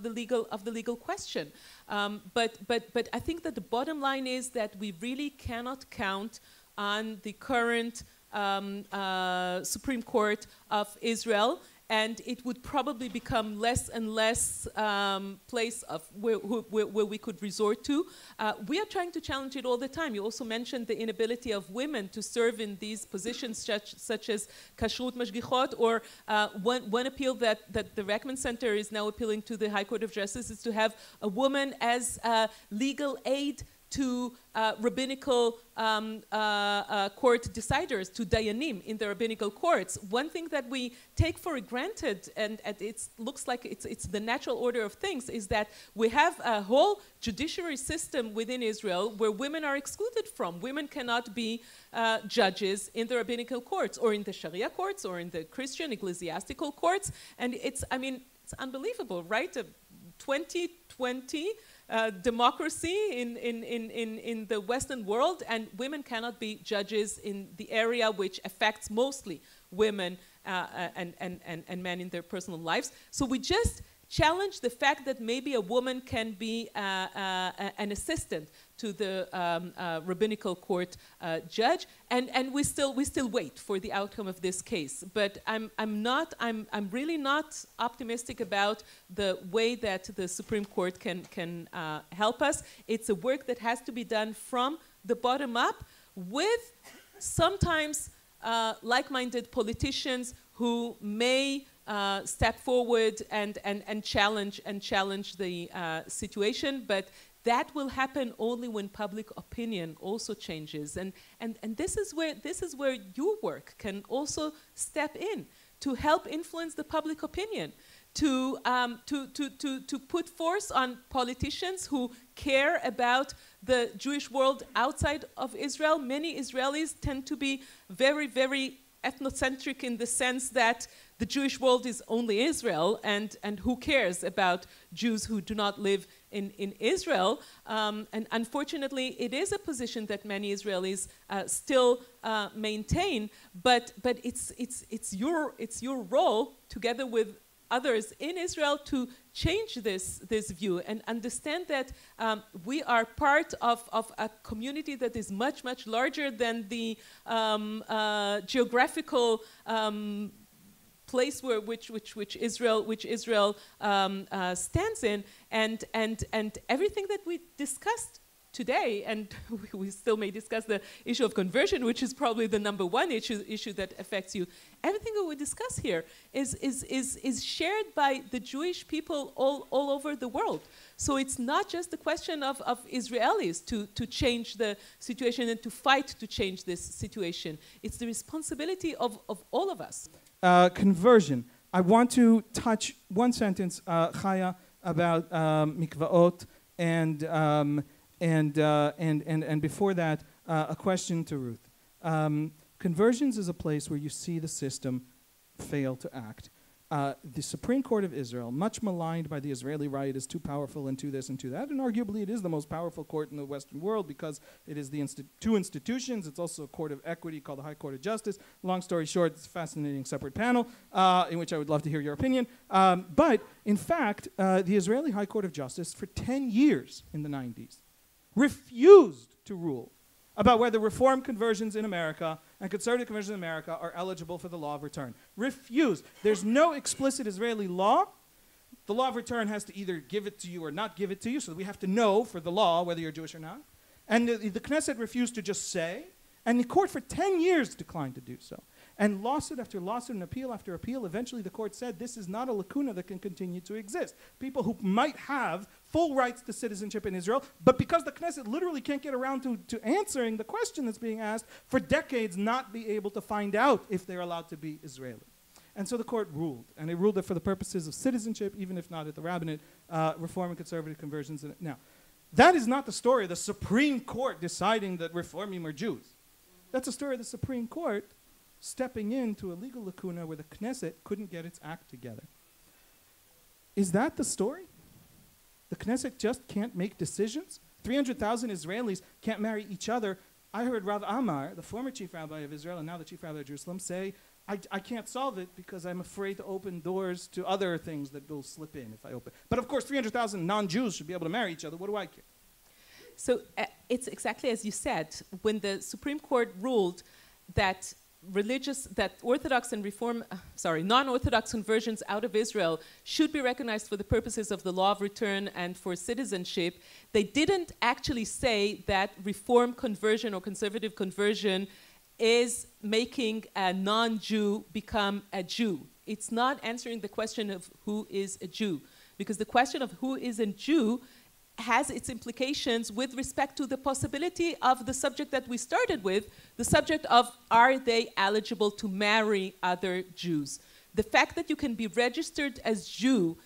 S2: legal question. But I think that the bottom line is that we really cannot count on the current Supreme Court of Israel. And it would probably become less and less place of where we could resort to. We are trying to challenge it all the time. You also mentioned the inability of women to serve in these positions such as kashrut mashgichot, or one appeal that the Rackman Center is now appealing to the High Court of Justice is to have a woman as legal aid to rabbinical court deciders, to dayanim in the rabbinical courts. One thing that we take for granted, and it looks like it's the natural order of things, is that we have a whole judiciary system within Israel where women are excluded from. Women cannot be judges in the rabbinical courts, or in the Sharia courts, or in the Christian ecclesiastical courts. And it's unbelievable, right? 2020 democracy in the Western world, and women cannot be judges in the area which affects mostly women and men in their personal lives. So we just challenge the fact that maybe a woman can be an assistant to the rabbinical court judge, and we still wait for the outcome of this case. But I'm really not optimistic about the way that the Supreme Court can help us. It's a work that has to be done from the bottom up, with sometimes like-minded politicians who may step forward and challenge the situation, but that will happen only when public opinion also changes, and this is where your work can also step in to help influence the public opinion, to put force on politicians who care about the Jewish world outside of Israel. Many Israelis tend to be very, very ethnocentric in the sense that the Jewish world is only Israel, and who cares about Jews who do not live in Israel? And unfortunately, it is a position that many Israelis still maintain. But it's your role, together with others in Israel, to change this view and understand that we are part of a community that is much, much larger than the geographical place which Israel stands in, and everything that we discussed today, and we still may discuss the issue of conversion, which is probably the #1 issue that affects you. Everything that we discuss here is shared by the Jewish people all over the world. So it's not just the question of Israelis to change the situation and to fight to change this situation. It's the responsibility of all of us.
S1: Conversion. I want to touch one sentence, Chaya, about mikvaot, and before that, a question to Ruth. Conversions is a place where you see the system fail to act. The Supreme Court of Israel, much maligned by the Israeli right, is too powerful and too this and too that, and arguably it is the most powerful court in the Western world because it is the two institutions. It's also a court of equity called the High Court of Justice. Long story short, it's a fascinating separate panel in which I would love to hear your opinion. But in fact, the Israeli High Court of Justice for 10 years in the 90s refused to rule about whether reform conversions in America and conservative conversions in America are eligible for the law of return. Refused. There's no explicit Israeli law. The law of return has to either give it to you or not give it to you, so we have to know for the law whether you're Jewish or not. And the Knesset refused to just say, and the court for 10 years declined to do so. And lawsuit after lawsuit and appeal after appeal, eventually the court said this is not a lacuna that can continue to exist. People who might have full rights to citizenship in Israel, but because the Knesset literally can't get around to answering the question that's being asked, for decades not be able to find out if they're allowed to be Israeli. And so the court ruled, and it ruled that for the purposes of citizenship, even if not at the rabbinate, reform and conservative conversions. Now, that is not the story of the Supreme Court deciding that reforming are Jews. That's a story of the Supreme Court stepping into a legal lacuna where the Knesset couldn't get its act together. Is that the story? The Knesset just can't make decisions? 300,000 Israelis can't marry each other. I heard Rav Amar, the former chief rabbi of Israel and now the chief rabbi of Jerusalem, say, I can't solve it because I'm afraid to open doors to other things that will slip in if I open. But of course, 300,000 non-Jews should be able to marry each other. What do I care?
S2: So it's exactly as you said. When the Supreme Court ruled that Orthodox and non-Orthodox conversions out of Israel should be recognized for the purposes of the law of return and for citizenship, they didn't actually say that reform conversion or conservative conversion is making a non-Jew become a Jew. It's not answering the question of who is a Jew, because the question of who is a Jew has its implications with respect to the possibility of the subject that we started with, the subject of are they eligible to marry other Jews. The fact that you can be registered as Jew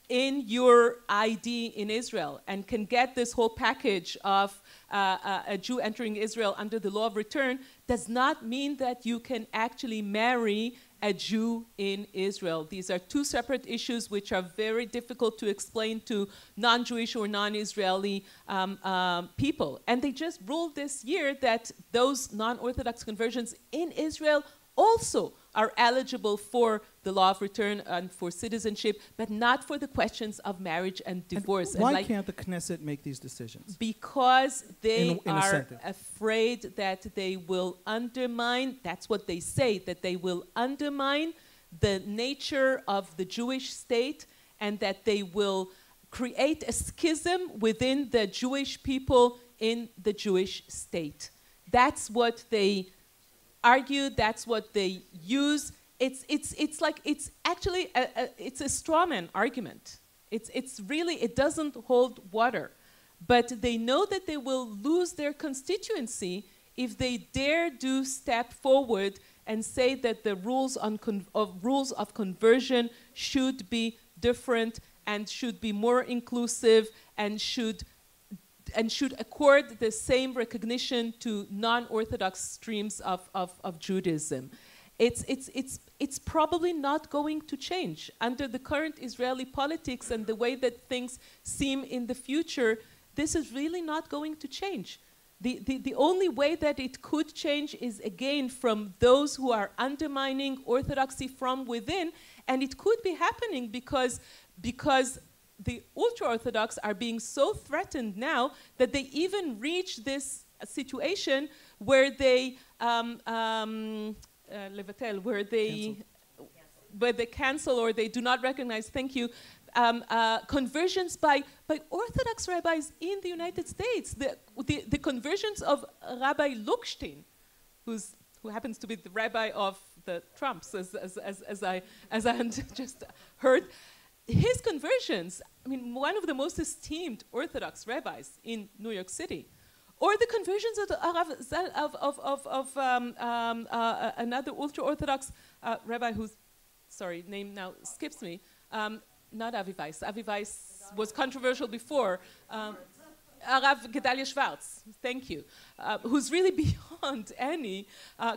S2: in your ID in Israel and can get this whole package of a Jew entering Israel under the law of return does not mean that you can actually marry a Jew in Israel. These are two separate issues which are very difficult to explain to non-Jewish or non-Israeli people. And they just ruled this year that those non-Orthodox conversions in Israel also are eligible for the law of return and for citizenship, but not for the questions of marriage and divorce.
S1: And why can't the Knesset make these decisions?
S2: Because they are afraid that they will undermine, that's what they say, that they will undermine the nature of the Jewish state and that they will create a schism within the Jewish people in the Jewish state. That's what they argue. That's what they use. It's like it's actually it's a straw man argument. It's really, it doesn't hold water. But they know that they will lose their constituency if they dare do step forward and say that the rules of conversion should be different and should be more inclusive and should accord the same recognition to non-Orthodox streams of Judaism. It's probably not going to change. Under the current Israeli politics and the way that things seem in the future, this is really not going to change. The only way that it could change is, again, from those who are undermining orthodoxy from within, and it could be happening because the ultra-Orthodox are being so threatened now that they even reach this situation where they where they cancel or they do not recognize, thank you, conversions by Orthodox rabbis in the United States. The conversions of Rabbi Lukstein, who happens to be the rabbi of the Trumps, as I just heard, his conversions. I mean, one of the most esteemed Orthodox rabbis in New York City, or the conversions of another ultra-Orthodox rabbi whose, sorry, name now skips me. Not Avi Weiss. Avi Weiss was controversial before. Rav Gedalia Schwartz, thank you, who's really beyond any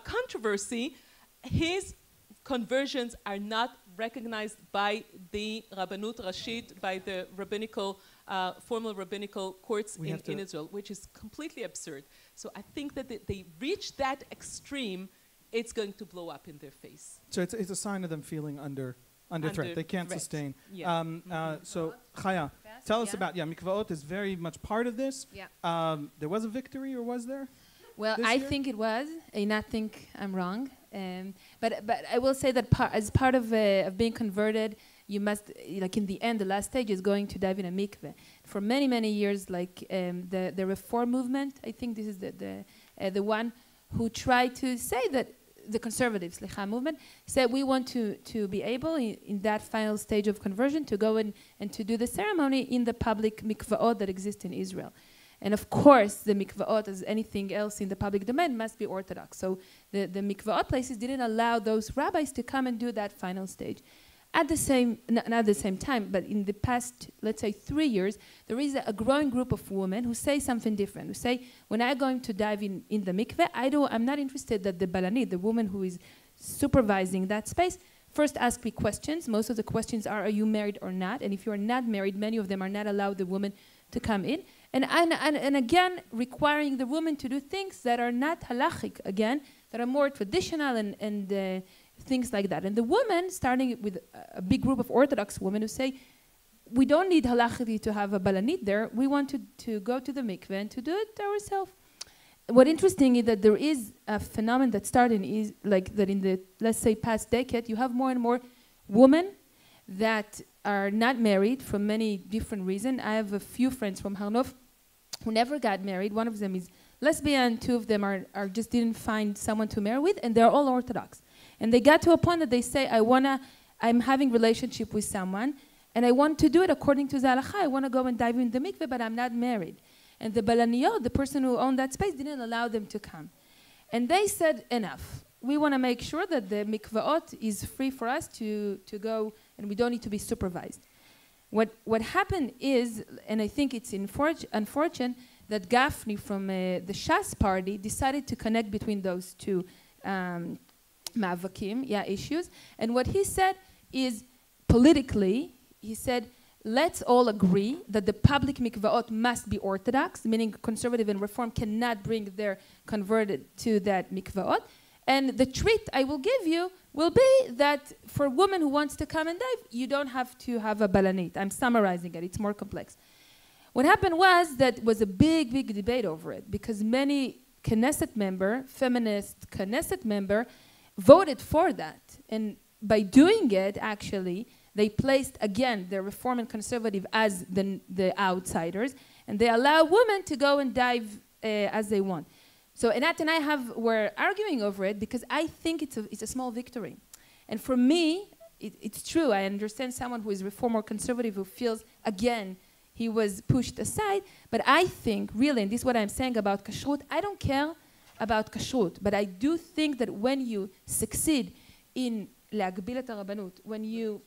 S2: controversy. His conversions are not recognized by the Rabbanut Rashid, by the rabbinical, formal rabbinical courts in Israel, which is completely absurd. So I think that they reach that extreme, it's going to blow up in their face.
S1: So it's a sign of them feeling under threat. They can't sustain.
S2: Yeah.
S1: So Chaya, tell us about, mikvaot is very much part of this.
S3: Yeah.
S1: There was a victory, or was there?
S3: Well, I think it was. I not think I'm wrong. But I will say that as part of being converted, you must, like in the end, the last stage is going to dive in a mikveh. For many, many years, like the Reform movement, I think this is the one who tried to say that the conservatives, Slicha movement, said we want to be able, in that final stage of conversion, to go in and to do the ceremony in the public mikvaot that exist in Israel. And of course, the mikvaot, as anything else in the public domain, must be Orthodox. So the mikvaot places didn't allow those rabbis to come and do that final stage. At the same, not at the same time, but in the past, let's say 3 years, there is a growing group of women who say something different, who say, when I'm going to dive in the mikveh, I'm not interested that the balanit, the woman who is supervising that space, first ask me questions. Most of the questions are you married or not? And if you're not married, many of them are not allowed the woman to come in. And again, requiring the woman to do things that are not halachic, again, that are more traditional and things like that. And the women, starting with a big group of Orthodox women who say, we don't need halachically to have a balanit there. We want to go to the mikveh and to do it ourselves. What's interesting is that there is a phenomenon that started is like that in the, let's say, past decade, you have more and more women that are not married for many different reasons. I have a few friends from Harnov who never got married. One of them is lesbian. Two of them are just didn't find someone to marry with, and they're all Orthodox. And they got to a point that they say, I'm having relationship with someone, and I want to do it according to the halacha. I want to go and dive in the mikveh, but I'm not married. And the balaniyot, the person who owned that space, didn't allow them to come. And they said, enough. We want to make sure that the mikvaot is free for us to go, and we don't need to be supervised. What happened is, and I think it's unfortunate, that Gafni from the Shas party decided to connect between those two issues. And what he said is, politically, he said, let's all agree that the public mikvaot must be Orthodox, meaning conservative and reform cannot bring their converted to that mikvaot. And the treat I will give you will be that for a woman who wants to come and dive, you don't have to have a balanit. I'm summarizing it. It's more complex. What happened was that was a big, big debate over it because many Knesset member, feminist Knesset member, voted for that. And by doing it, actually, they placed, again, the Reform and Conservative as the outsiders, and they allow women to go and dive as they want. So Anat and I were arguing over it because I think it's a small victory. And for me, it's true. I understand someone who is reform or conservative who feels, again, he was pushed aside. But I think, really, and this is what I'm saying about kashrut, I don't care about kashrut. But I do think that when you succeed in להגביל את הרבנות, when you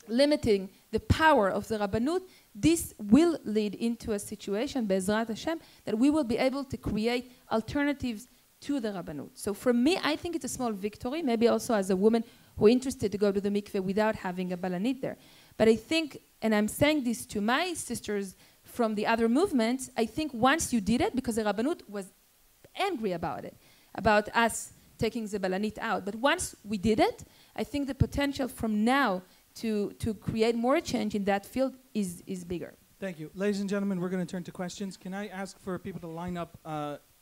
S3: limiting the power of the Rabbanut, this will lead into a situation, Be'ezrat Hashem, that we will be able to create alternatives to the Rabbanut. So for me, I think it's a small victory, maybe also as a woman who is interested to go to the mikveh without having a balanit there. But I think, and I'm saying this to my sisters from the other movements, I think once you did it, because the Rabbanut was angry about it, about us taking the balanit out. But once we did it, I think the potential from now to create more change in that field is bigger.
S1: Thank you. Ladies and gentlemen, we're going to turn to questions. Can I ask for people to line up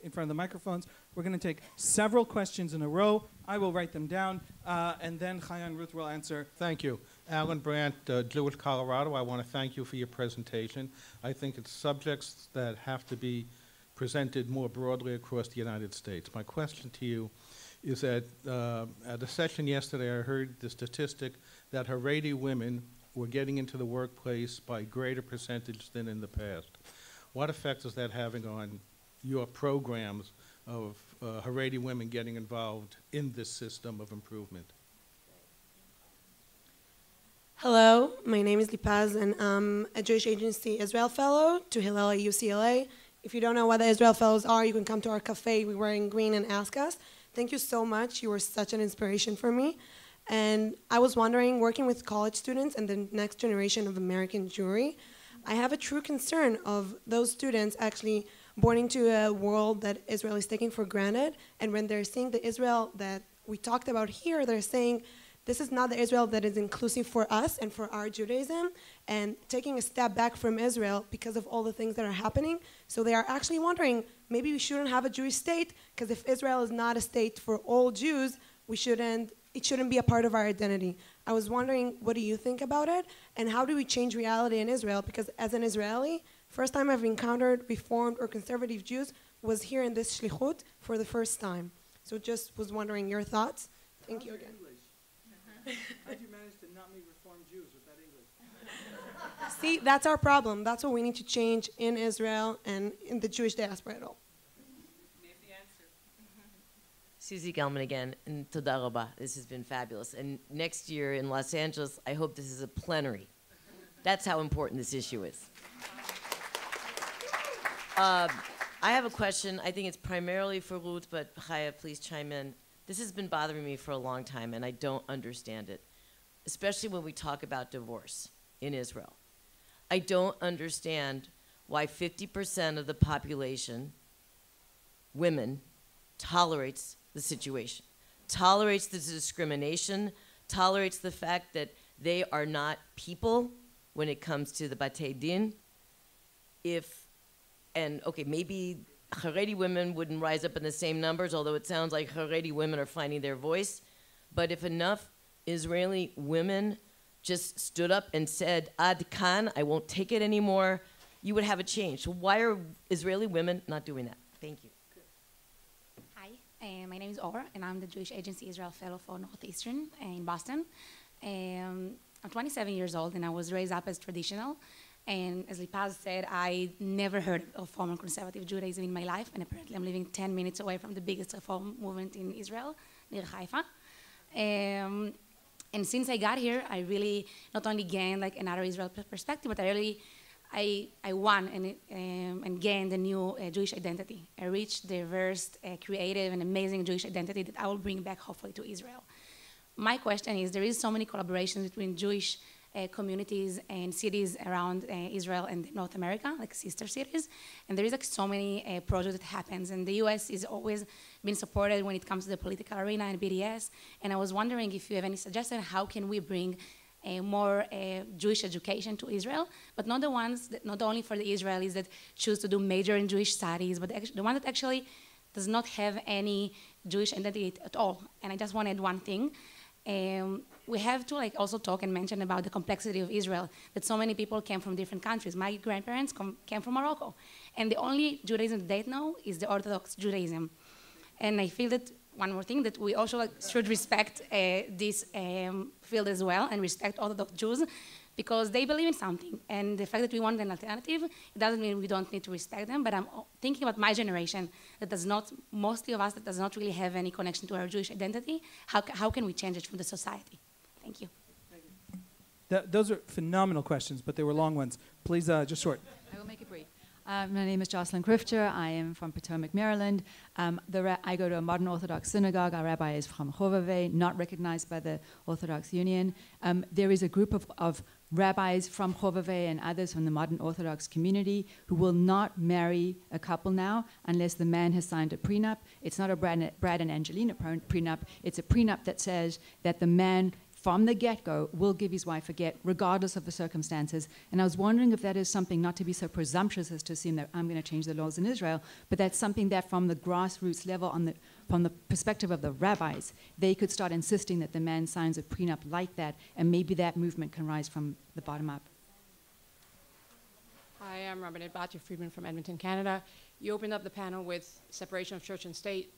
S1: in front of the microphones? We're going to take several questions in a row. I will write them down, and then Chaya and Ruth will answer.
S4: Thank you. Alan Brandt, Jewish Colorado, I want to thank you for your presentation. I think it's subjects that have to be presented more broadly across the United States. My question to you is that at a session yesterday, I heard the statistic that Haredi women were getting into the workplace by greater percentage than in the past. What effect is that having on your programs of Haredi women getting involved in this system of improvement?
S5: Hello, my name is Lipaz, and I'm a Jewish Agency Israel Fellow to Hillel at UCLA. If you don't know what the Israel Fellows are, you can come to our cafe. We're wearing green and ask us. Thank you so much. You were such an inspiration for me. And I was wondering, working with college students and the next generation of American Jewry, I have a true concern of those students actually born into a world that Israel is taking for granted. And when they're seeing the Israel that we talked about here, they're saying, this is not the Israel that is inclusive for us and for our Judaism, and taking a step back from Israel because of all the things that are happening. So they are actually wondering, maybe we shouldn't have a Jewish state, because if Israel is not a state for all Jews, it shouldn't be a part of our identity. I was wondering, what do you think about it? And how do we change reality in Israel? Because as an Israeli, first time I've encountered Reformed or conservative Jews was here in this shlichut for the first time. So just was wondering your thoughts. Thank you again.
S1: How did you manage to not meet Reformed Jews with that English?
S5: See, that's our problem. That's what we need to change in Israel and in the Jewish diaspora at all.
S6: Susie Gelman again, and Toda Rabba. This has been fabulous. And next year in Los Angeles, I hope this is a plenary. That's how important this issue is. I have a question. I think it's primarily for Ruth, but Chaya, please chime in. This has been bothering me for a long time, and I don't understand it, especially when we talk about divorce in Israel. I don't understand why 50% of the population, women, tolerates the situation, tolerates the discrimination, tolerates the fact that they are not people when it comes to the Batei Din. Okay, maybe Haredi women wouldn't rise up in the same numbers, although it sounds like Haredi women are finding their voice. But if enough Israeli women just stood up and said, Ad Kan, I won't take it anymore, you would have a change. So why are Israeli women not doing that? Thank you.
S7: Hi, my name is Or, and I'm the Jewish Agency Israel Fellow for Northeastern in Boston. I'm 27 years old, and I was raised up as traditional. And as Lipaz said, I never heard of former conservative Judaism in my life, and apparently I'm living 10 minutes away from the biggest reform movement in Israel, near Haifa. And since I got here, I really not only gained like another Israel perspective, but I won and gained a new Jewish identity, a rich, diverse, creative, and amazing Jewish identity that I will bring back hopefully to Israel. My question is, there is so many collaborations between Jewish communities and cities around Israel and North America, like sister cities, and there is like so many projects that happens, and the US is always been supported when it comes to the political arena and BDS, and I was wondering if you have any suggestion, how can we bring more Jewish education to Israel, but not the ones that, not only for the Israelis that choose to do major in Jewish studies, but the one that actually does not have any Jewish identity at all. And I just want to add one thing. we have to like also talk and mention about the complexity of Israel, that so many people came from different countries. My grandparents came from Morocco, and the only Judaism they know is the Orthodox Judaism. And I feel that one more thing, that we also like, should respect this field as well, and respect Orthodox Jews, because they believe in something. And the fact that we want an alternative, it doesn't mean we don't need to respect them, but I'm thinking about my generation that does not, mostly of us, that does not really have any connection to our Jewish identity. How can we change it from the society? Thank you.
S1: Those are phenomenal questions, but they were long ones. Please, just short.
S8: I will make it brief. My name is Jocelyn Grifter. I am from Potomac, Maryland. I go to a modern Orthodox synagogue. Our rabbi is from Chovave, not recognized by the Orthodox Union. There is a group of rabbis from Chovave and others from the modern Orthodox community who will not marry a couple now unless the man has signed a prenup. It's not a Brad and Angelina prenup. It's a prenup that says that the man from the get-go will give his wife a get, regardless of the circumstances. And I was wondering if that is something, not to be so presumptuous as to assume that I'm going to change the laws in Israel, but that's something that from the grassroots level, from the perspective of the rabbis, they could start insisting that the man signs a prenup like that, and maybe that movement can rise from the bottom up.
S9: Hi, I'm Rabbanit Batya Friedman from Edmonton, Canada. You opened up the panel with separation of church and state.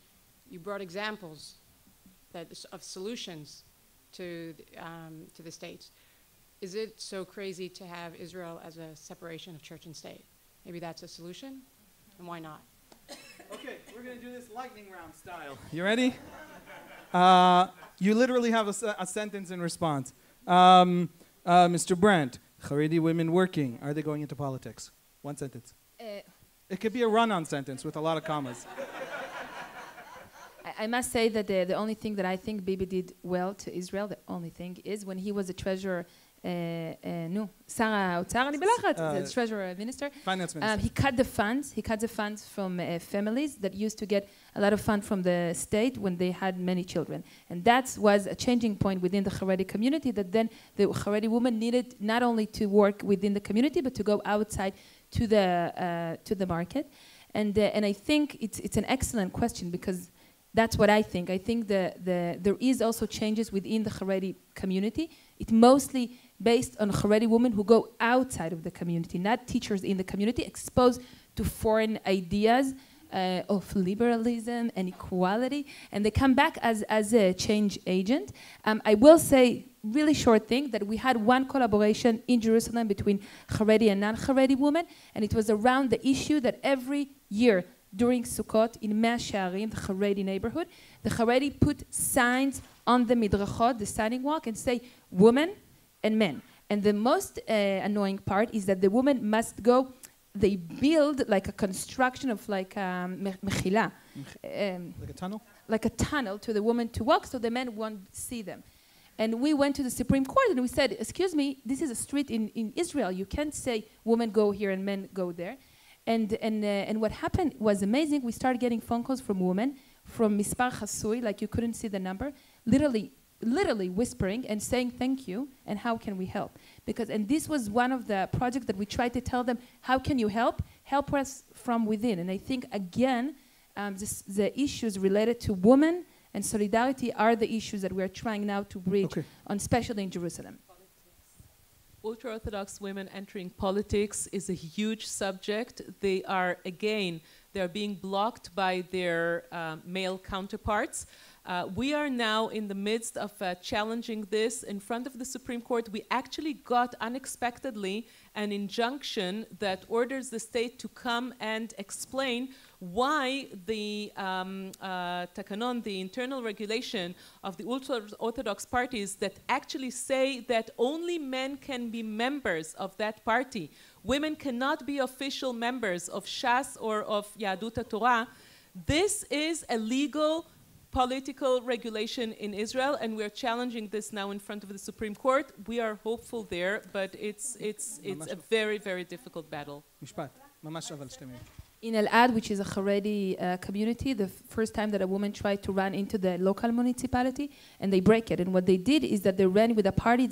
S9: You brought examples of solutions to the states. Is it so crazy to have Israel as a separation of church and state? Maybe that's a solution, and why not?
S1: Okay, we're going to do this lightning round style. You ready? You literally have a sentence in response. Mr. Brandt, Haredi women working, are they going into politics? One sentence. It could be a run-on sentence with a lot of commas.
S3: I must say that the only thing that I think Bibi did well to Israel, the only thing, is when he was a treasurer, the treasurer minister.
S1: Finance minister.
S3: He cut the funds. He cut the funds from families that used to get a lot of funds from the state when they had many children. And that was a changing point within the Haredi community, that then the Haredi woman needed not only to work within the community, but to go outside to the market. And I think it's an excellent question, because that's what I think. I think there is also changes within the Haredi community. It mostly based on Haredi women who go outside of the community, not teachers in the community, exposed to foreign ideas of liberalism and equality, and they come back as a change agent. I will say, really short thing, that we had one collaboration in Jerusalem between Haredi and non-Haredi women, and it was around the issue that every year during Sukkot in Mea Shearim, the Haredi neighborhood, the Haredi put signs on the midrachot, the siding walk, and say women and men. And the most annoying part is that the woman must go, they build like a construction of like mechila.
S1: Like a tunnel?
S3: Like a tunnel to the woman to walk, so the men won't see them. And we went to the Supreme Court and we said, excuse me, this is a street in Israel. You can't say women go here and men go there. And what happened was amazing. We started getting phone calls from women, from Mispar Chasui, like you couldn't see the number, literally whispering and saying thank you and how can we help? And this was one of the projects that we tried to tell them, how can you help? Help us from within. And I think, again, the issues related to women and solidarity are the issues that we're trying now to bridge, especially in Jerusalem.
S2: Ultra-Orthodox women entering politics is a huge subject. They are being blocked by their male counterparts. We are now in the midst of challenging this in front of the Supreme Court. We actually got unexpectedly an injunction that orders the state to come and explain why the takanon, the internal regulation of the ultra-Orthodox parties that actually say that only men can be members of that party. Women cannot be official members of Shas or of Yahadut Torah. This is a legal political regulation in Israel, and we're challenging this now in front of the Supreme Court. We are hopeful there, but it's a very, very difficult battle.
S3: In El-Ad, which is a Haredi community, the first time that a woman tried to run into the local municipality, and they break it. And what they did is that they ran with a party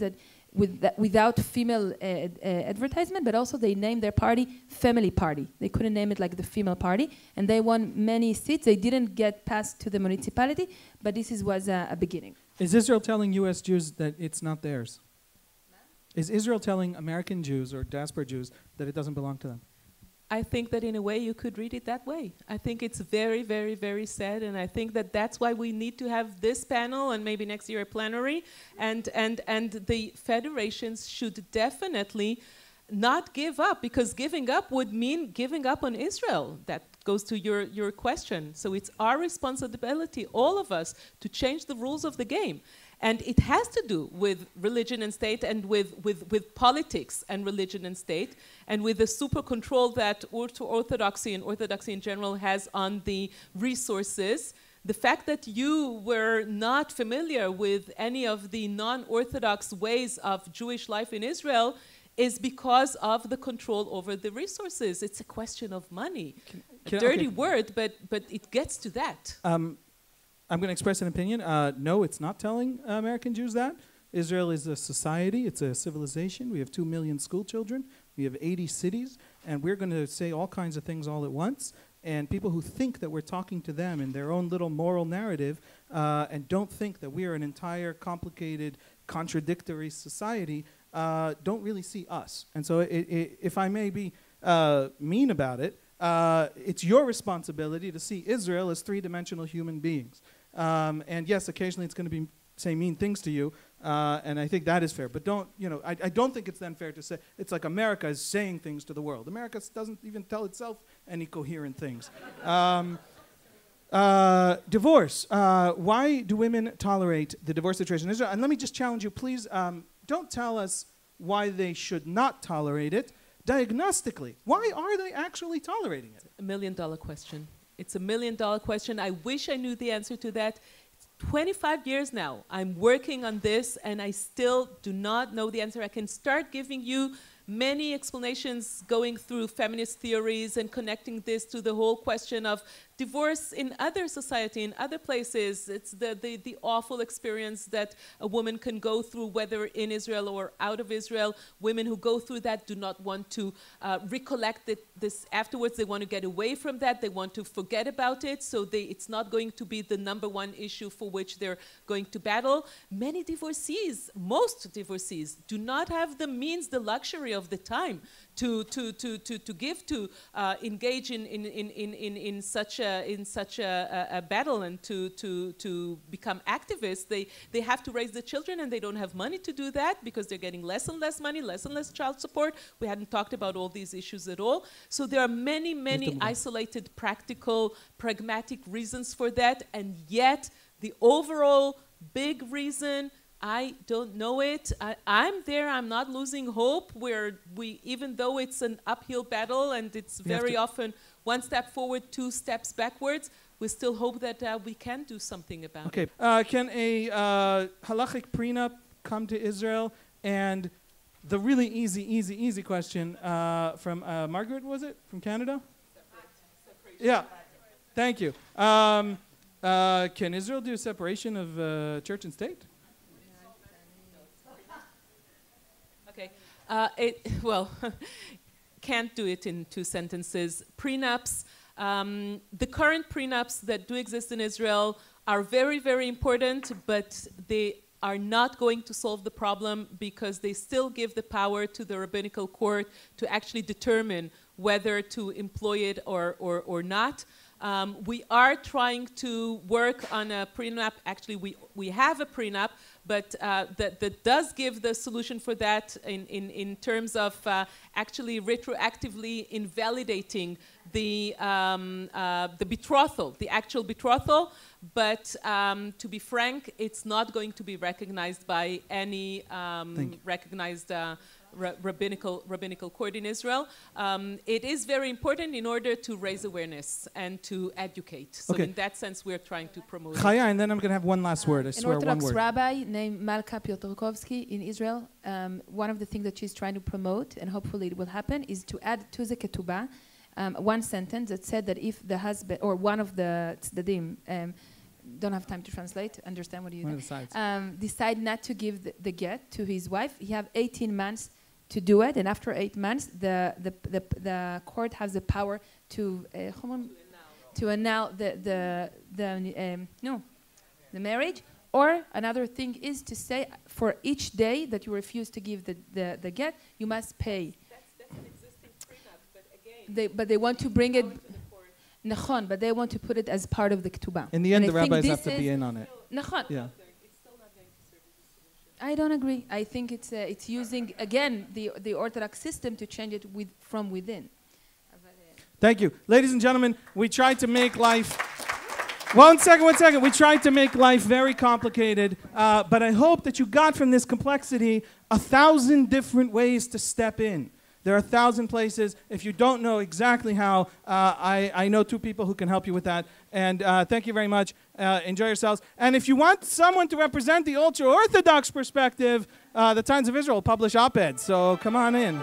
S3: without female advertisement, but also they named their party Family Party. They couldn't name it like the female party, and they won many seats. They didn't get passed to the municipality, but this was a beginning.
S1: Is Israel telling U.S. Jews that it's not theirs? Is Israel telling American Jews or diaspora Jews that it doesn't belong to them?
S2: I think that in a way you could read it that way. I think it's very, very, very sad, and I think that that's why we need to have this panel and maybe next year a plenary, and the federations should definitely not give up, because giving up would mean giving up on Israel. That goes to your question. So it's our responsibility, all of us, to change the rules of the game. And it has to do with religion and state, and with politics and religion and state, and with the super control that Orthodoxy and Orthodoxy in general has on the resources. The fact that you were not familiar with any of the non-Orthodox ways of Jewish life in Israel is because of the control over the resources. It's a question of money. A dirty word, but it gets to that.
S1: I'm going to express an opinion. No, it's not telling American Jews that. Israel is a society. It's a civilization. We have 2 million school children. We have 80 cities. And we're going to say all kinds of things all at once. And people who think that we're talking to them in their own little moral narrative and don't think that we are an entire complicated, contradictory society don't really see us. And so if I may be mean about it, it's your responsibility to see Israel as three-dimensional human beings. And yes, occasionally it's going to be say mean things to you, and I think that is fair. But don't, I don't think it's then fair to say, it's like America is saying things to the world. America doesn't even tell itself any coherent things. Divorce. Why do women tolerate the divorce situation in Israel? And let me just challenge you, please, don't tell us why they should not tolerate it. Diagnostically, why are they actually tolerating it?
S2: $1 million question. It's $1 million question. I wish I knew the answer to that. 25 years now, I'm working on this, and I still do not know the answer. I can start giving you many explanations going through feminist theories and connecting this to the whole question of divorce in other society, in other places. It's the awful experience that a woman can go through, whether in Israel or out of Israel. Women who go through that do not want to recollect this afterwards. They want to get away from that. They want to forget about it. So it's not going to be the #1 issue for which they're going to battle. Many divorcees, most divorcees, do not have the means, the luxury of the time to give to engage in such a battle and to become activists. They have to raise the children, and they don't have money to do that because they're getting less and less money, less and less child support. We hadn't talked about all these issues at all. So there are many isolated, practical, pragmatic reasons for that, and yet the overall big reason, I don't know it. I'm there. I'm not losing hope. Even though it's an uphill battle and it's very often 1 step forward, 2 steps backwards, we still hope that we can do something about it.
S1: Okay. Can a halachic prenup come to Israel? And the really easy question from Margaret, was it? From Canada? Yeah. Thank you. Can Israel do a separation of church and state?
S2: Well, can't do it in 2 sentences. Prenups, the current prenups that do exist in Israel are very, very important, but they are not going to solve the problem because they still give the power to the rabbinical court to actually determine whether to employ it or not. We are trying to work on a prenup. Actually, we have a prenup, but that does give the solution for that in terms of actually retroactively invalidating the betrothal, the actual betrothal. But to be frank, it's not going to be recognized by any recognized rabbinical court in Israel. It is very important in order to raise awareness and to educate. So in that sense, we're trying to promote
S1: Chaya, and then I'm going to have one last word. I swear, one word.
S3: An Orthodox rabbi named Malka Piotrkovsky in Israel, one of the things that she's trying to promote, and hopefully it will happen, is to add to the ketubah one sentence that said that if the husband or one of the tzdadim don't have time to translate, understand what you decide not to give the get to his wife, he have 18 months to do it, and after 8 months, the court has the power to annul the marriage, Or another thing is to say for each day that you refuse to give the get, you must pay.
S2: That's an existing prenup, but again,
S3: But they want to bring it, Nachon, but they want to put it as part of the ketubah.
S1: In the end, the rabbis have to be in on it.
S3: Nachon.
S1: Yeah.
S3: I don't agree. I think it's using, again, the Orthodox system to change it from within.
S1: Thank you. Ladies and gentlemen, we tried to make life... One second. We tried to make life very complicated, but I hope that you got from this complexity 1,000 different ways to step in. There are 1,000 places. If you don't know exactly how, I know 2 people who can help you with that. And thank you very much. Enjoy yourselves. And if you want someone to represent the ultra-Orthodox perspective, the Times of Israel publish op-eds, so come on in.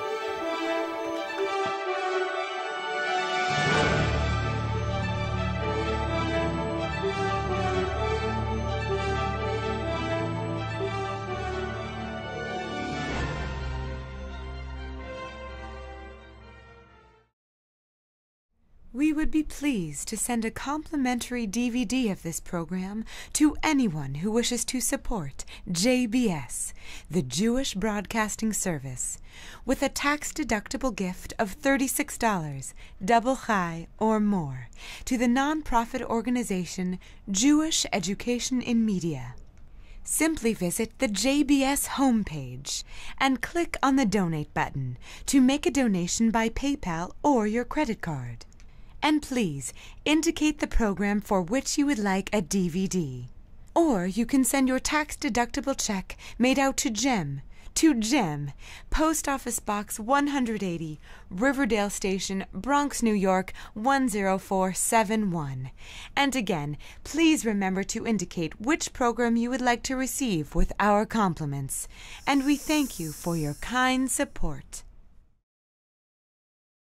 S10: We would be pleased to send a complimentary DVD of this program to anyone who wishes to support JBS, the Jewish Broadcasting Service, with a tax-deductible gift of $36, double chai or more, to the nonprofit organization Jewish Education in Media. Simply visit the JBS homepage and click on the Donate button to make a donation by PayPal or your credit card. And please indicate the program for which you would like a DVD. Or you can send your tax-deductible check made out to GEM, Post Office Box 180, Riverdale Station, Bronx, New York 10471. And again, please remember to indicate which program you would like to receive with our compliments. And we thank you for your kind support.